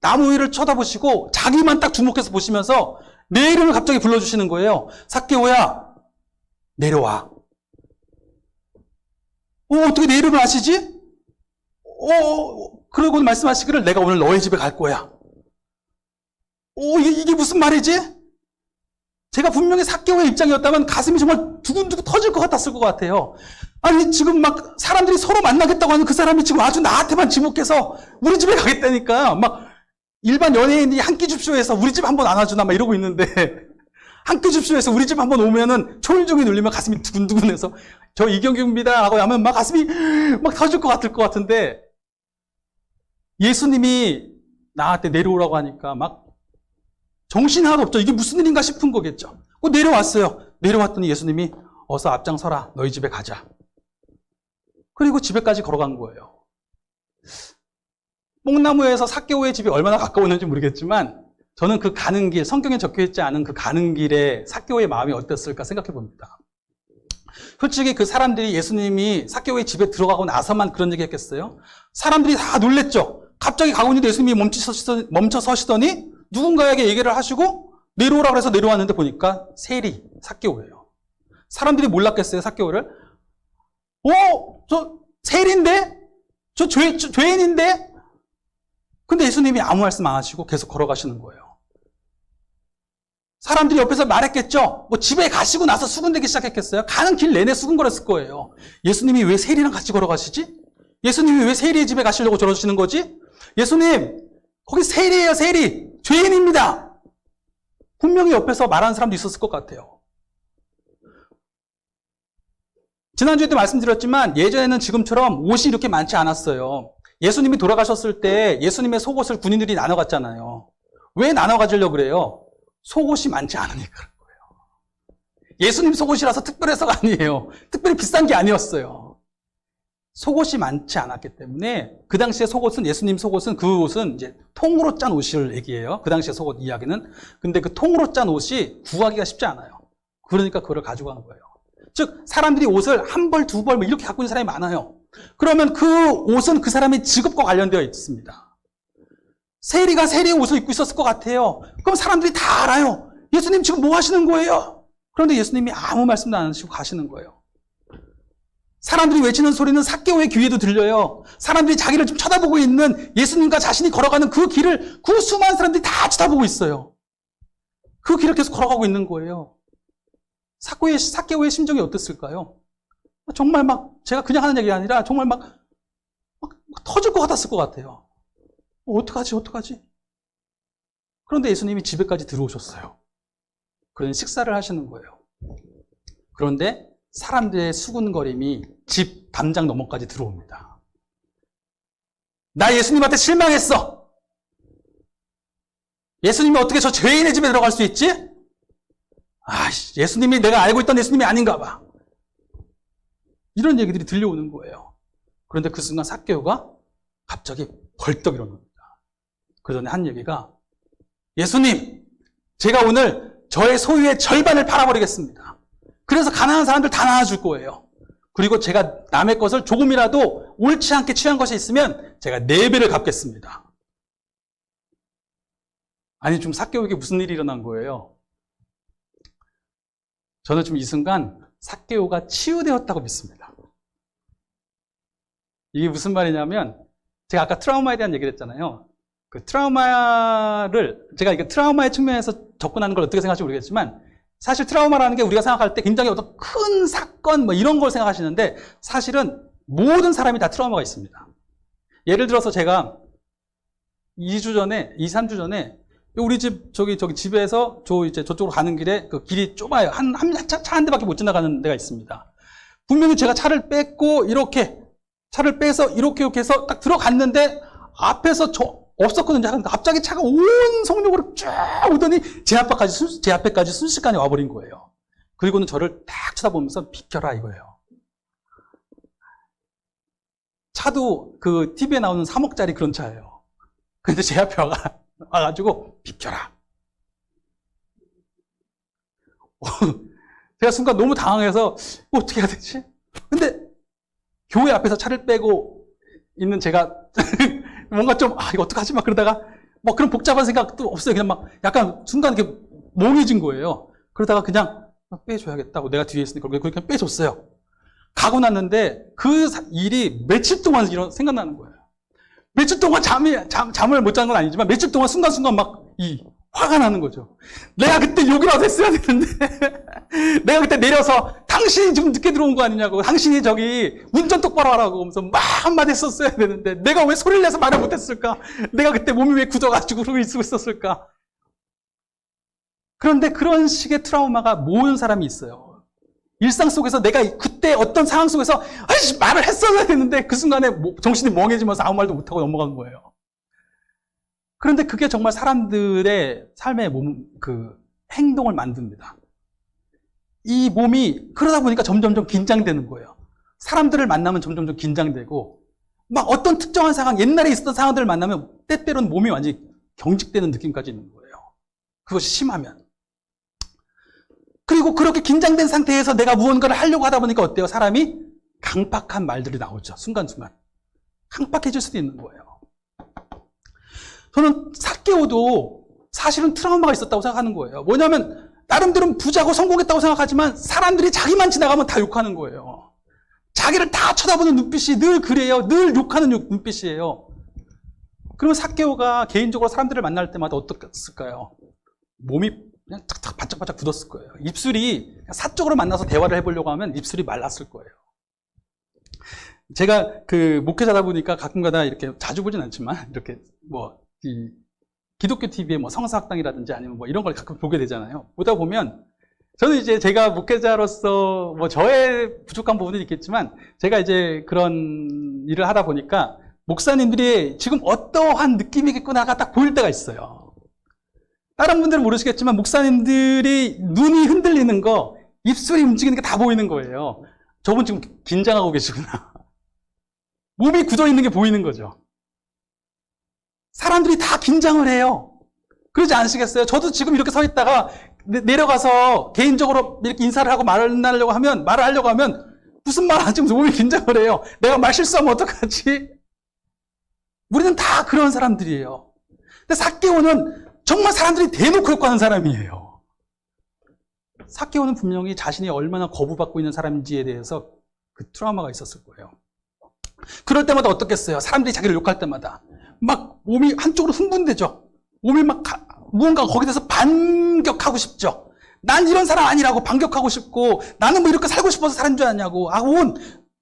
나무 위를 쳐다보시고 자기만 딱 주목해서 보시면서 내 이름을 갑자기 불러주시는 거예요. 삭개오야, 내려와. 어떻게 내 이름을 아시지? 그러고 말씀하시기를 내가 오늘 너의 집에 갈 거야. 이게 무슨 말이지? 제가 분명히 삭개오의 입장이었다면 가슴이 정말 두근두근 터질 것 같았을 것 같아요. 아니 지금 막 사람들이 서로 만나겠다고 하는 그 사람이 지금 아주 나한테만 지목해서 우리 집에 가겠다니까 막 일반 연예인이 한 끼 줍쇼에서 우리 집 한번 안아주나 막 이러고 있는데 한 끼 줍쇼에서 우리 집 한번 오면은 초인종이 눌리면 가슴이 두근두근해서 저 이경규입니다 하고 하면 막 가슴이 막 터질 것 같은데 예수님이 나한테 내려오라고 하니까 막 정신이 하나도 없죠. 이게 무슨 일인가 싶은 거겠죠. 내려왔어요. 내려왔더니 예수님이 어서 앞장서라. 너희 집에 가자. 그리고 집에까지 걸어간 거예요. 뽕나무에서 삭개오의 집이 얼마나 가까웠는지 모르겠지만 저는 그 가는 길, 성경에 적혀있지 않은 그 가는 길에 삭개오의 마음이 어땠을까 생각해 봅니다. 솔직히 그 사람들이 예수님이 삭개오의 집에 들어가고 나서만 그런 얘기 했겠어요? 사람들이 다 놀랬죠. 갑자기 가고 있는데 예수님이 멈춰 서시더니 누군가에게 얘기를 하시고 내려오라 그래서 내려왔는데 보니까 세리, 삭개오예요. 사람들이 몰랐겠어요, 삭개오를? 저 세리인데? 저 죄인인데? 근데 예수님이 아무 말씀 안 하시고 계속 걸어가시는 거예요. 사람들이 옆에서 말했겠죠? 집에 가시고 나서 수군대기 시작했겠어요? 가는 길 내내 수군거렸을 거예요. 예수님이 왜 세리랑 같이 걸어가시지? 예수님이 왜 세리의 집에 가시려고 저러시는 거지? 예수님, 거기 세리예요, 세리. 죄인입니다. 분명히 옆에서 말하는 사람도 있었을 것 같아요. 지난주에도 말씀드렸지만 예전에는 지금처럼 옷이 이렇게 많지 않았어요. 예수님이 돌아가셨을 때 예수님의 속옷을 군인들이 나눠 갔잖아요. 왜 나눠 가지려고 그래요? 속옷이 많지 않으니까 그런 거예요. 예수님 속옷이라서 특별해서가 아니에요. 특별히 비싼 게 아니었어요. 속옷이 많지 않았기 때문에 그 당시에 속옷은, 예수님 속옷은, 그 옷은 이제 통으로 짠 옷을 얘기해요. 그 당시에 속옷 이야기는. 근데 그 통으로 짠 옷이 구하기가 쉽지 않아요. 그러니까 그거를 가지고 간 거예요. 즉 사람들이 옷을 한 벌, 두 벌 이렇게 갖고 있는 사람이 많아요. 그러면 그 옷은 그 사람의 직업과 관련되어 있습니다. 세리가 세리의 옷을 입고 있었을 것 같아요. 그럼 사람들이 다 알아요. 예수님 지금 뭐 하시는 거예요? 그런데 예수님이 아무 말씀도 안 하시고 가시는 거예요. 사람들이 외치는 소리는 삭개오의 귀에도 들려요. 사람들이 자기를 좀 쳐다보고 있는 예수님과 자신이 걸어가는 그 길을 그 수많은 사람들이 다 쳐다보고 있어요. 그 길을 계속 걸어가고 있는 거예요. 삭개오의 심정이 어땠을까요? 정말 막 제가 그냥 하는 얘기가 아니라 정말 막 터질 것 같았을 것 같아요. 어떡하지? 그런데 예수님이 집에까지 들어오셨어요. 그런 식사를 하시는 거예요. 그런데 사람들의 수군거림이 집 담장 너머까지 들어옵니다. 나 예수님한테 실망했어. 예수님이 어떻게 저 죄인의 집에 들어갈 수 있지? 예수님이 내가 알고 있던 예수님이 아닌가 봐. 이런 얘기들이 들려오는 거예요. 그런데 그 순간 삭개오가 갑자기 벌떡 일어납니다. 그 전에 한 얘기가, 예수님, 제가 오늘 저의 소유의 절반을 팔아버리겠습니다. 그래서 가난한 사람들 다 나눠줄 거예요. 그리고 제가 남의 것을 조금이라도 옳지 않게 취한 것이 있으면 제가 4배를 갚겠습니다. 아니, 지금 삭개오에게 무슨 일이 일어난 거예요? 저는 지금 이 순간 삭개오가 치유되었다고 믿습니다. 이게 무슨 말이냐면, 제가 아까 트라우마에 대한 얘기를 했잖아요. 그 트라우마를, 제가 이게 트라우마의 측면에서 접근하는 걸 어떻게 생각할지 모르겠지만, 사실 트라우마라는 게 우리가 생각할 때 굉장히 어떤 큰 사건, 뭐 이런 걸 생각하시는데, 사실은 모든 사람이 다 트라우마가 있습니다. 예를 들어서 제가 3주 전에, 우리 집, 저기 집에서 이제 저쪽으로 가는 길에 그 길이 좁아요. 차 한 대밖에 못 지나가는 데가 있습니다. 분명히 제가 차를 뺐고, 차를 빼서 이렇게 해서 딱 들어갔는데, 앞에서 없었거든요. 갑자기 차가 온 속력으로 쫙 오더니 제 앞에까지 순식간에 와버린 거예요. 그리고는 저를 딱 쳐다보면서 비켜라 이거예요. 차도 그 TV에 나오는 3억짜리 그런 차예요. 근데 제 앞에 와가지고 비켜라. 제가 순간 너무 당황해서 어떻게 해야 되지? 근데 교회 앞에서 차를 빼고 있는 제가 뭔가 좀 이거 어떡하지? 막 그러다가 뭐 그런 복잡한 생각도 없어요. 그냥 막 약간 순간 이렇게 몽해진 거예요. 그러다가 그냥 빼줘야겠다고 내가 뒤에 있으니까 그렇게 빼줬어요. 가고 났는데 그 일이 며칠 동안 생각나는 거예요. 며칠 동안 잠을 못 자는 건 아니지만 며칠 동안 순간순간 막 화가 나는 거죠. 내가 그때 욕이라도 했어야 되는데 내가 그때 내려서 당신이 좀 늦게 들어온 거 아니냐고, 당신이 저기 운전 똑바로 하라고 하면서 막 한마디 했었어야 되는데 내가 왜 소리를 내서 말을 못했을까? 내가 그때 몸이 왜 굳어가지고 그러고 있었을까? 그런데 그런 식의 트라우마가 모든 사람이 있어요. 일상 속에서 내가 그때 어떤 상황 속에서 말을 했어야 되는데 그 순간에 정신이 멍해지면서 아무 말도 못하고 넘어간 거예요. 그런데 그게 정말 사람들의 삶의 행동을 만듭니다. 이 몸이 그러다 보니까 점점점 긴장되는 거예요. 사람들을 만나면 점점점 긴장되고, 막 어떤 특정한 상황, 옛날에 있었던 상황들을 만나면 때때로는 몸이 완전히 경직되는 느낌까지 있는 거예요. 그것이 심하면. 그리고 그렇게 긴장된 상태에서 내가 무언가를 하려고 하다 보니까 어때요? 사람이 강팍한 말들이 나오죠. 순간순간. 강팍해질 수도 있는 거예요. 저는 삭개오도 사실은 트라우마가 있었다고 생각하는 거예요. 뭐냐면 나름대로 부자고 성공했다고 생각하지만 사람들이 자기만 지나가면 다 욕하는 거예요. 자기를 다 쳐다보는 눈빛이 늘 그래요. 늘 욕하는 눈빛이에요. 그러면 삭개오가 개인적으로 사람들을 만날 때마다 어떻을까요? 몸이 그냥 탁탁 바짝바짝 굳었을 거예요. 입술이 사적으로 만나서 대화를 해보려고 하면 입술이 말랐을 거예요. 제가 그 목회자다 보니까 가끔가다 이렇게 자주 보진 않지만 이렇게 기독교 TV에 성사학당이라든지 아니면 이런 걸 가끔 보게 되잖아요. 보다 보면 저는 이제 제가 목회자로서 저의 부족한 부분이 있겠지만 제가 이제 그런 일을 하다 보니까 목사님들이 지금 어떠한 느낌이겠구나가 딱 보일 때가 있어요. 다른 분들은 모르시겠지만 목사님들이 눈이 흔들리는 거, 입술이 움직이는 게 다 보이는 거예요. 저분 지금 긴장하고 계시구나. 몸이 굳어 있는 게 보이는 거죠. 사람들이 다 긴장을 해요. 그러지 않으시겠어요? 저도 지금 이렇게 서 있다가 내려가서 개인적으로 이렇게 인사를 하고 말을 하려고 하면 무슨 말 안 하면서 몸이 긴장을 해요. 내가 말 실수하면 어떡하지? 우리는 다 그런 사람들이에요. 근데 삭개오는 정말 사람들이 대놓고 욕하는 사람이에요. 삭개오는 분명히 자신이 얼마나 거부받고 있는 사람인지에 대해서 그 트라우마가 있었을 거예요. 그럴 때마다 어떻겠어요? 사람들이 자기를 욕할 때마다 막 몸이 한쪽으로 흥분되죠. 몸이 막 무언가 거기에 대해서 반격하고 싶죠. 난 이런 사람 아니라고 반격하고 싶고, 나는 뭐 이렇게 살고 싶어서 사는 줄 아냐고,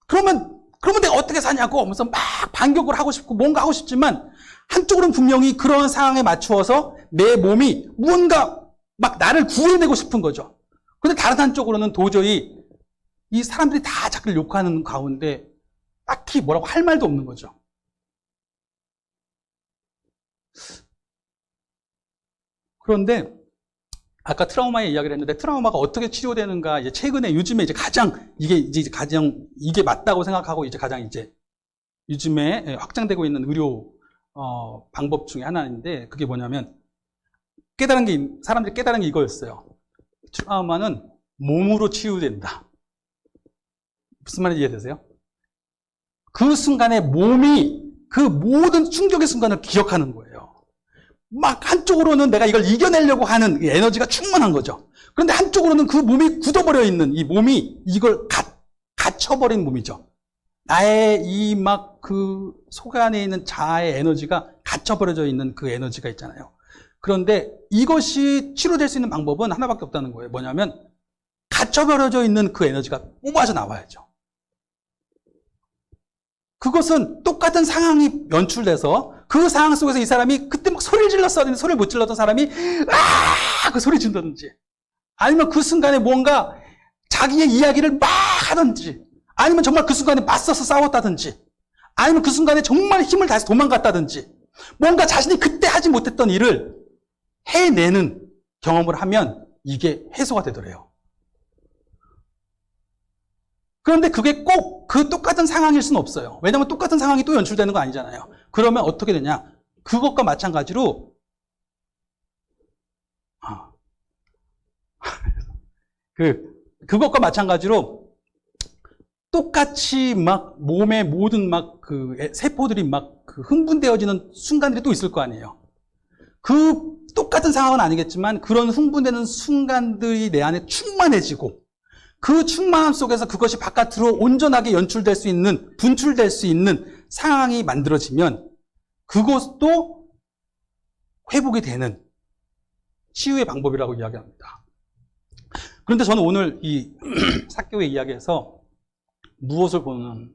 그러면 내가 어떻게 사냐고 하면서 막 반격을 하고 싶고 뭔가 하고 싶지만, 한쪽으로는 분명히 그런 상황에 맞추어서 내 몸이 무언가 막 나를 구해내고 싶은 거죠. 근데 다른 한쪽으로는 도저히 이 사람들이 다 자기를 욕하는 가운데 딱히 뭐라고 할 말도 없는 거죠. 그런데 아까 트라우마의 이야기를 했는데, 트라우마가 어떻게 치료되는가, 이제 최근에 요즘에 이제 가장 이게 맞다고 생각하고 이제 가장 이제 요즘에 확장되고 있는 의료 방법 중에 하나인데, 그게 뭐냐면 사람들이 깨달은 게 이거였어요. 트라우마는 몸으로 치유된다. 무슨 말인지 이해되세요? 그 순간에 몸이 그 모든 충격의 순간을 기억하는 거예요. 막 한쪽으로는 내가 이걸 이겨내려고 하는 에너지가 충만한 거죠. 그런데 한쪽으로는 그 몸이 굳어버려 있는, 이 몸이 이걸 갇혀버린 몸이죠. 나의 이 막 그 속 안에 있는 자아의 에너지가 갇혀버려져 있는 그 에너지가 있잖아요. 그런데 이것이 치료될 수 있는 방법은 하나밖에 없다는 거예요. 뭐냐면 갇혀버려져 있는 그 에너지가 뽑아져 나와야죠. 그것은 똑같은 상황이 연출돼서 그 상황 속에서 이 사람이 그때 막 소리를 질렀어야 되는데 소리를 못 질렀던 사람이 그 소리 질렀든지, 아니면 그 순간에 뭔가 자기의 이야기를 막 하든지, 아니면 정말 그 순간에 맞서서 싸웠다든지, 아니면 그 순간에 정말 힘을 다해서 도망갔다든지, 뭔가 자신이 그때 하지 못했던 일을 해내는 경험을 하면 이게 해소가 되더래요. 그런데 그게 꼭 그 똑같은 상황일 수는 없어요. 왜냐하면 똑같은 상황이 또 연출되는 거 아니잖아요. 그러면 어떻게 되냐? 그것과 마찬가지로 그것과 마찬가지로 똑같이 막 몸의 모든 막 그 세포들이 막 그 흥분되어지는 순간들이 또 있을 거 아니에요. 그 똑같은 상황은 아니겠지만 그런 흥분되는 순간들이 내 안에 충만해지고, 그 충만함 속에서 그것이 바깥으로 온전하게 연출될 수 있는, 분출될 수 있는 상황이 만들어지면 그것도 회복이 되는 치유의 방법이라고 이야기합니다. 그런데 저는 오늘 이 삭개오의 이야기에서 무엇을 보는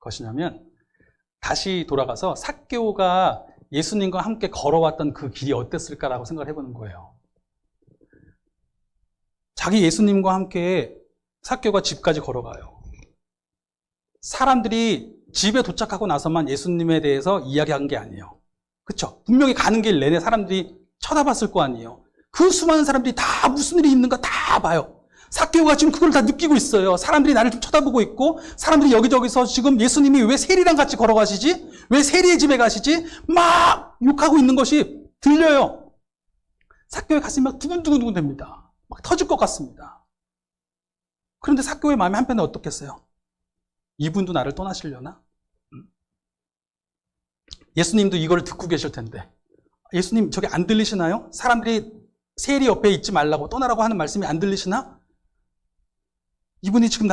것이냐면, 다시 돌아가서 삭개오가 예수님과 함께 걸어왔던 그 길이 어땠을까라고 생각을 해보는 거예요. 자기 예수님과 함께 삭개오가 집까지 걸어가요. 사람들이 집에 도착하고 나서만 예수님에 대해서 이야기한 게 아니에요. 그렇죠? 분명히 가는 길 내내 사람들이 쳐다봤을 거 아니에요. 그 수많은 사람들이 다 무슨 일이 있는가 다 봐요. 삭개오가 지금 그걸 다 느끼고 있어요. 사람들이 나를 좀 쳐다보고 있고, 사람들이 여기저기서 지금 예수님이 왜 세리랑 같이 걸어가시지? 왜 세리의 집에 가시지? 막 욕하고 있는 것이 들려요. 삭개오의 가슴이 막 두근두근 됩니다. 막 터질 것 같습니다. 그런데 삭개오의 마음이 한편에 어떻겠어요? 이분도 나를 떠나시려나? 예수님도 이걸 듣고 계실 텐데, 예수님 저게 안 들리시나요? 사람들이 세리 옆에 있지 말라고, 떠나라고 하는 말씀이 안 들리시나? 이분이 지금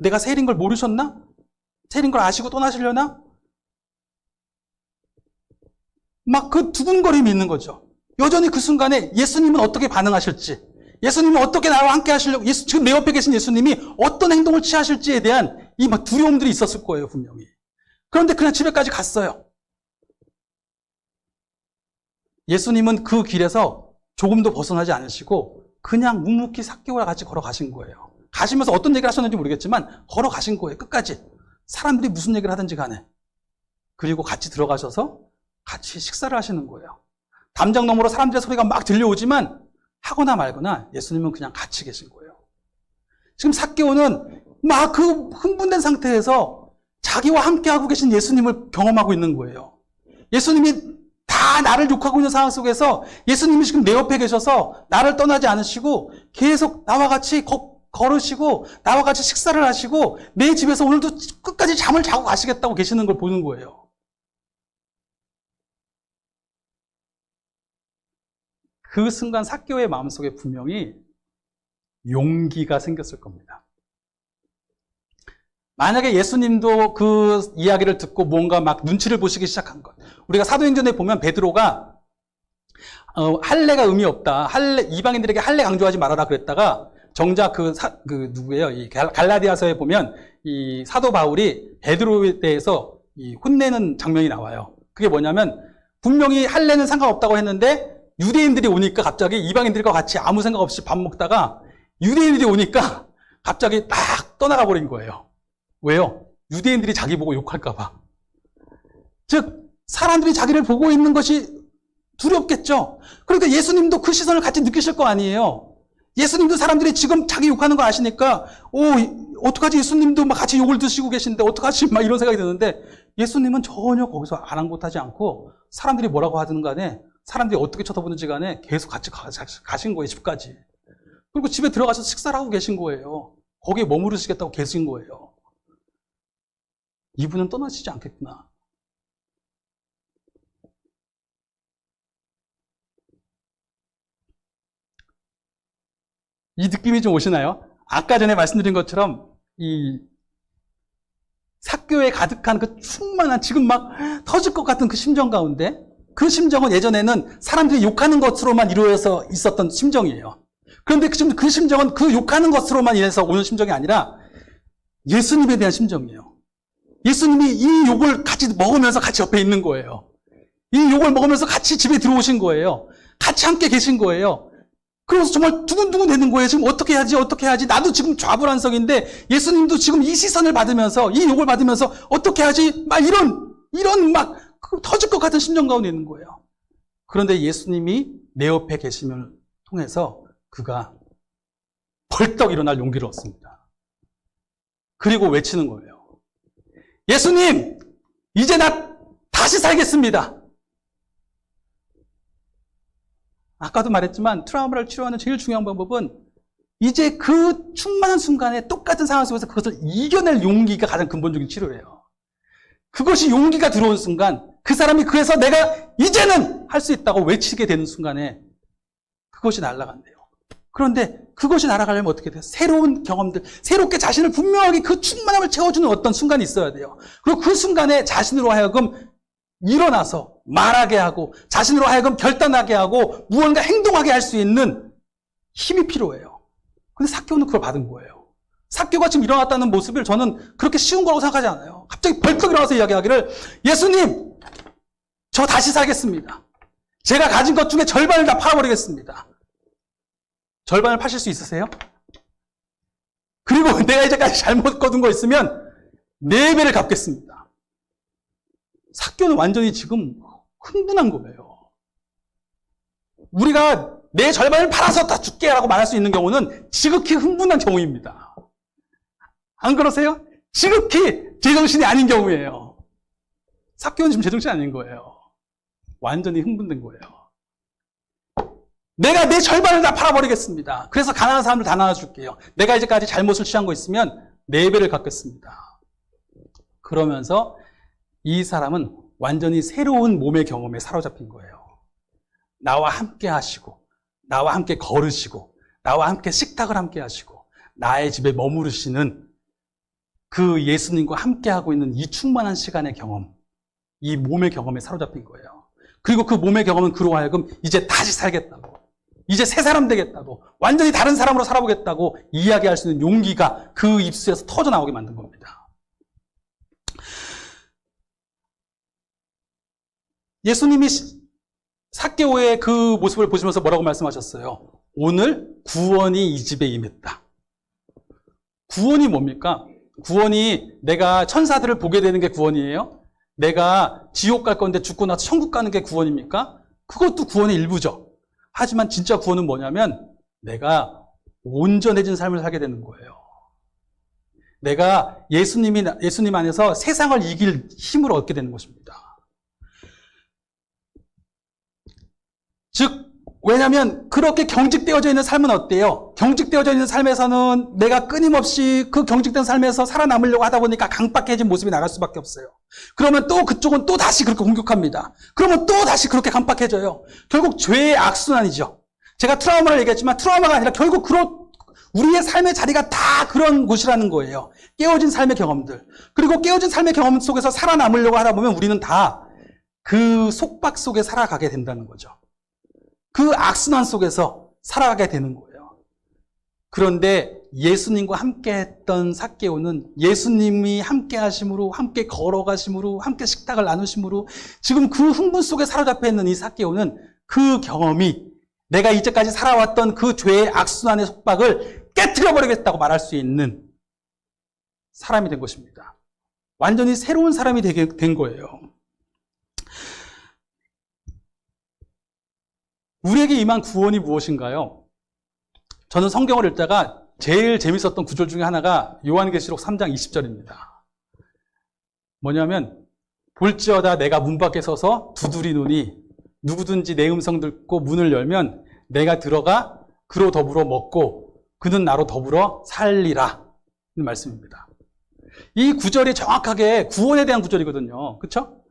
내가 세리인 걸 모르셨나? 세리인 걸 아시고 떠나시려나? 막 그 두근거림이 있는 거죠. 여전히 그 순간에 예수님은 어떻게 반응하실지, 예수님은 어떻게 나와 함께 하시려고, 지금 내 옆에 계신 예수님이 어떤 행동을 취하실지에 대한 이 막 두려움들이 있었을 거예요, 분명히. 그런데 그냥 집에까지 갔어요. 예수님은 그 길에서 조금도 벗어나지 않으시고 그냥 묵묵히 삭개오와 같이 걸어가신 거예요. 가시면서 어떤 얘기를 하셨는지 모르겠지만 걸어가신 거예요, 끝까지. 사람들이 무슨 얘기를 하든지 간에. 그리고 같이 들어가셔서 같이 식사를 하시는 거예요. 담장 너머로 사람들의 소리가 막 들려오지만 하거나 말거나 예수님은 그냥 같이 계신 거예요. 지금 삭개오는 막 그 흥분된 상태에서 자기와 함께하고 계신 예수님을 경험하고 있는 거예요. 예수님이 다 나를 욕하고 있는 상황 속에서 예수님이 지금 내 옆에 계셔서 나를 떠나지 않으시고 계속 나와 같이 걸으시고 나와 같이 식사를 하시고 내 집에서 오늘도 끝까지 잠을 자고 가시겠다고 계시는 걸 보는 거예요. 그 순간 삭개오의 마음속에 분명히 용기가 생겼을 겁니다. 만약에 예수님도 그 이야기를 듣고 뭔가 막 눈치를 보시기 시작한 것. 우리가 사도행전에 보면 베드로가 할례가 의미 없다. 이방인들에게 할례 강조하지 말아라 그랬다가 정작 누구예요? 이 갈라디아서에 보면 이 사도 바울이 베드로에 대해서 혼내는 장면이 나와요. 그게 뭐냐면 분명히 할례는 상관없다고 했는데 유대인들이 오니까 갑자기 이방인들과 같이 아무 생각 없이 밥 먹다가 유대인들이 오니까 갑자기 딱 떠나가 버린 거예요. 왜요? 유대인들이 자기 보고 욕할까 봐. 즉 사람들이 자기를 보고 있는 것이 두렵겠죠. 그러니까 예수님도 그 시선을 같이 느끼실 거 아니에요. 예수님도 사람들이 지금 자기 욕하는 거 아시니까 어떡하지? 예수님도 막 같이 욕을 드시고 계신데 어떡하지? 막 이런 생각이 드는데 예수님은 전혀 거기서 아랑곳하지 않고 사람들이 뭐라고 하든 간에 사람들이 어떻게 쳐다보는지 간에 계속 같이 가신 거예요. 집까지. 그리고 집에 들어가서 식사를 하고 계신 거예요. 거기에 머무르시겠다고 계신 거예요. 이분은 떠나시지 않겠구나. 이 느낌이 좀 오시나요? 아까 전에 말씀드린 것처럼 이 삭교에 가득한 그 충만한 지금 막 터질 것 같은 그 심정 가운데 그 심정은 예전에는 사람들이 욕하는 것으로만 이루어져 있었던 심정이에요. 그런데 지금 그 심정은 그 욕하는 것으로만 인해서 오는 심정이 아니라 예수님에 대한 심정이에요. 예수님이 이 욕을 같이 먹으면서 같이 옆에 있는 거예요. 이 욕을 먹으면서 같이 집에 들어오신 거예요. 같이 함께 계신 거예요. 그래서 정말 두근두근 되는 거예요. 지금 어떻게 해야지. 나도 지금 좌불안석인데 예수님도 지금 이 시선을 받으면서 이 욕을 받으면서 어떻게 하지? 막 이런 막 터질 것 같은 심정 가운데 있는 거예요. 그런데 예수님이 내 옆에 계심을 통해서 그가 벌떡 일어날 용기를 얻습니다. 그리고 외치는 거예요. 예수님, 이제 나 다시 살겠습니다. 아까도 말했지만 트라우마를 치료하는 제일 중요한 방법은 이제 그 충만한 순간에 똑같은 상황 속에서 그것을 이겨낼 용기가 가장 근본적인 치료예요. 그것이 용기가 들어온 순간 그 사람이 그래서 내가 이제는 할 수 있다고 외치게 되는 순간에 그것이 날아간대요. 그런데 그것이 날아가려면 어떻게 돼요? 새로운 경험들, 새롭게 자신을 분명하게 그 충만함을 채워주는 어떤 순간이 있어야 돼요. 그리고 그 순간에 자신으로 하여금 일어나서 말하게 하고 자신으로 하여금 결단하게 하고 무언가 행동하게 할 수 있는 힘이 필요해요. 근데 삭개오는 그걸 받은 거예요. 삭개오가 지금 일어났다는 모습을 저는 그렇게 쉬운 거라고 생각하지 않아요. 갑자기 벌떡 일어나서 이야기하기를 예수님, 저 다시 살겠습니다. 제가 가진 것 중에 절반을 다 팔아버리겠습니다. 절반을 파실 수 있으세요? 그리고 내가 이제까지 잘못 거둔 거 있으면 4배를 갚겠습니다. 삭개오는 완전히 지금 흥분한 거예요. 우리가 내 절반을 팔아서 다 줄게 라고 말할 수 있는 경우는 지극히 흥분한 경우입니다. 안 그러세요? 지극히 제정신이 아닌 경우예요. 삭개오는 지금 제정신이 아닌 거예요. 완전히 흥분된 거예요. 내가 내 절반을 다 팔아버리겠습니다. 그래서 가난한 사람들 다 나눠줄게요. 내가 이제까지 잘못을 취한 거 있으면 4배를 갚겠습니다. 그러면서 이 사람은 완전히 새로운 몸의 경험에 사로잡힌 거예요. 나와 함께 하시고, 나와 함께 걸으시고, 나와 함께 식탁을 함께 하시고, 나의 집에 머무르시는 그 예수님과 함께 하고 있는 이 충만한 시간의 경험, 이 몸의 경험에 사로잡힌 거예요. 그리고 그 몸의 경험은 그로 하여금 이제 다시 살겠다고, 이제 새 사람 되겠다고, 완전히 다른 사람으로 살아보겠다고 이야기할 수 있는 용기가 그 입술에서 터져 나오게 만든 겁니다. 예수님이 삭개오의 그 모습을 보시면서 뭐라고 말씀하셨어요? 오늘 구원이 이 집에 임했다. 구원이 뭡니까? 구원이 내가 천사들을 보게 되는 게 구원이에요? 내가 지옥 갈 건데 죽고 나서 천국 가는 게 구원입니까? 그것도 구원의 일부죠. 하지만 진짜 구원은 뭐냐면 내가 온전해진 삶을 살게 되는 거예요. 내가 예수님 안에서 세상을 이길 힘을 얻게 되는 것입니다. 즉, 왜냐하면 그렇게 경직되어져 있는 삶은 어때요? 경직되어져 있는 삶에서는 내가 끊임없이 그 경직된 삶에서 살아남으려고 하다 보니까 강박해진 모습이 나갈 수밖에 없어요. 그러면 또 그쪽은 또 다시 그렇게 공격합니다. 그러면 또 다시 그렇게 강박해져요. 결국 죄의 악순환이죠. 제가 트라우마를 얘기했지만 트라우마가 아니라 결국 우리의 삶의 자리가 다 그런 곳이라는 거예요. 깨어진 삶의 경험들. 그리고 깨어진 삶의 경험 속에서 살아남으려고 하다 보면 우리는 다 그 속박 속에 살아가게 된다는 거죠. 그 악순환 속에서 살아가게 되는 거예요. 그런데 예수님과 함께 했던 삭개오는 예수님이 함께 하심으로, 함께 걸어가심으로, 함께 식탁을 나누심으로 지금 그 흥분 속에 사로잡혀 있는 이 삭개오는 그 경험이 내가 이제까지 살아왔던 그 죄의 악순환의 속박을 깨트려버리겠다고 말할 수 있는 사람이 된 것입니다. 완전히 새로운 사람이 되게 된 거예요. 우리에게 임한 구원이 무엇인가요? 저는 성경을 읽다가 제일 재밌었던 구절 중에 하나가 요한계시록 3장 20절입니다. 뭐냐면 볼지어다 내가 문 밖에 서서 두드리노니 누구든지 내 음성 듣고 문을 열면 내가 들어가 그로 더불어 먹고 그는 나로 더불어 살리라 는 말씀입니다. 이 구절이 정확하게 구원에 대한 구절이거든요. 그렇죠?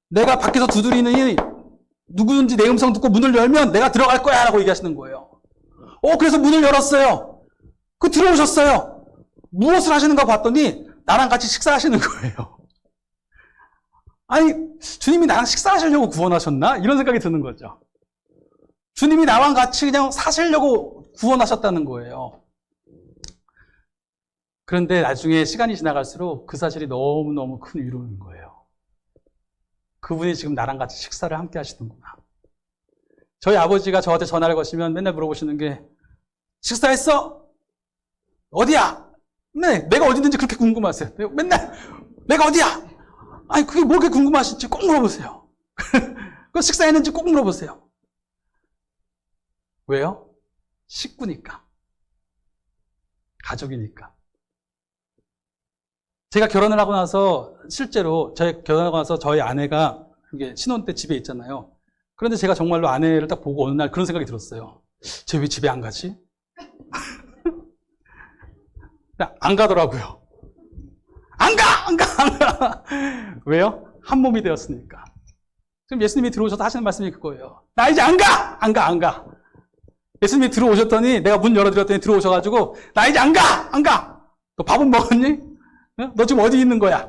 내가 밖에서 두드리니 누구든지 내 음성 듣고 문을 열면 내가 들어갈 거야 라고 얘기하시는 거예요. 그래서 문을 열었어요. 들어오셨어요. 무엇을 하시는가 봤더니 나랑 같이 식사하시는 거예요. 아니, 주님이 나랑 식사하시려고 구원하셨나? 이런 생각이 드는 거죠. 주님이 나랑 같이 그냥 사시려고 구원하셨다는 거예요. 그런데 나중에 시간이 지나갈수록 그 사실이 너무너무 큰 위로인 거예요. 그분이 지금 나랑 같이 식사를 함께 하시는구나. 저희 아버지가 저한테 전화를 거시면 맨날 물어보시는 게 식사했어? 어디야? 네, 내가 어디든지 그렇게 궁금하세요. 맨날 내가 어디야? 아니 그게 뭐 그렇게 궁금하신지 꼭 물어보세요. 그 식사했는지 꼭 물어보세요. 왜요? 식구니까. 가족이니까. 제가 결혼을 하고 나서 실제로 결혼하고 나서 저희 아내가 신혼 때 집에 있잖아요. 그런데 제가 정말로 아내를 딱 보고 어느 날 그런 생각이 들었어요. 쟤 왜 집에 안 가지? 안 가더라고요. 안 가! 왜요? 한 몸이 되었으니까. 지금 예수님이 들어오셔서 하시는 말씀이 그거예요. 나 이제 안 가! 예수님이 들어오셨더니 내가 문 열어드렸더니 들어오셔가지고 나 이제 안 가! 너 밥은 먹었니? 너 지금 어디 있는 거야?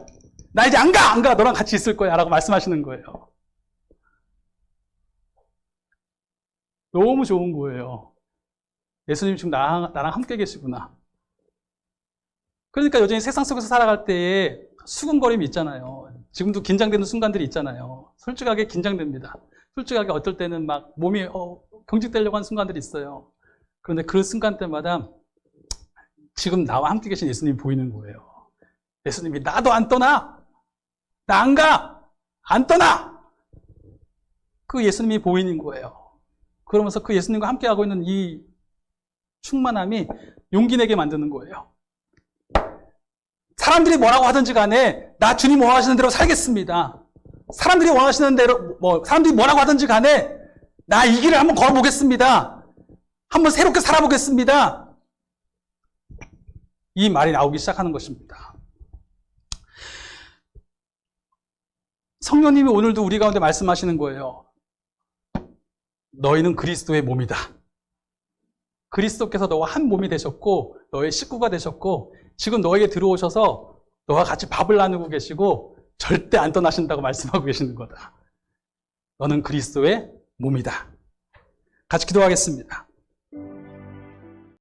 나 이제 안 가! 너랑 같이 있을 거야 라고 말씀하시는 거예요. 너무 좋은 거예요. 예수님 지금 나랑 함께 계시구나. 그러니까 여전히 세상 속에서 살아갈 때에 수근거림이 있잖아요. 지금도 긴장되는 순간들이 있잖아요. 솔직하게 긴장됩니다. 솔직하게 어떨 때는 막 몸이 경직되려고 하는 순간들이 있어요. 그런데 그 순간 때마다 지금 나와 함께 계신 예수님이 보이는 거예요. 예수님이 나도 안 떠나! 나 안 가! 안 떠나! 그 예수님이 보이는 거예요. 그러면서 그 예수님과 함께하고 있는 이 충만함이 용기 내게 만드는 거예요. 사람들이 뭐라고 하든지 간에 나 주님 원하시는 대로 살겠습니다. 사람들이 원하시는 대로 사람들이 뭐라고 하든지 간에 나 이 길을 한번 걸어보겠습니다. 한번 새롭게 살아보겠습니다. 이 말이 나오기 시작하는 것입니다. 성령님이 오늘도 우리 가운데 말씀하시는 거예요. 너희는 그리스도의 몸이다. 그리스도께서 너와 한 몸이 되셨고 너의 식구가 되셨고 지금 너에게 들어오셔서 너와 같이 밥을 나누고 계시고 절대 안 떠나신다고 말씀하고 계시는 거다. 너는 그리스도의 몸이다. 같이 기도하겠습니다.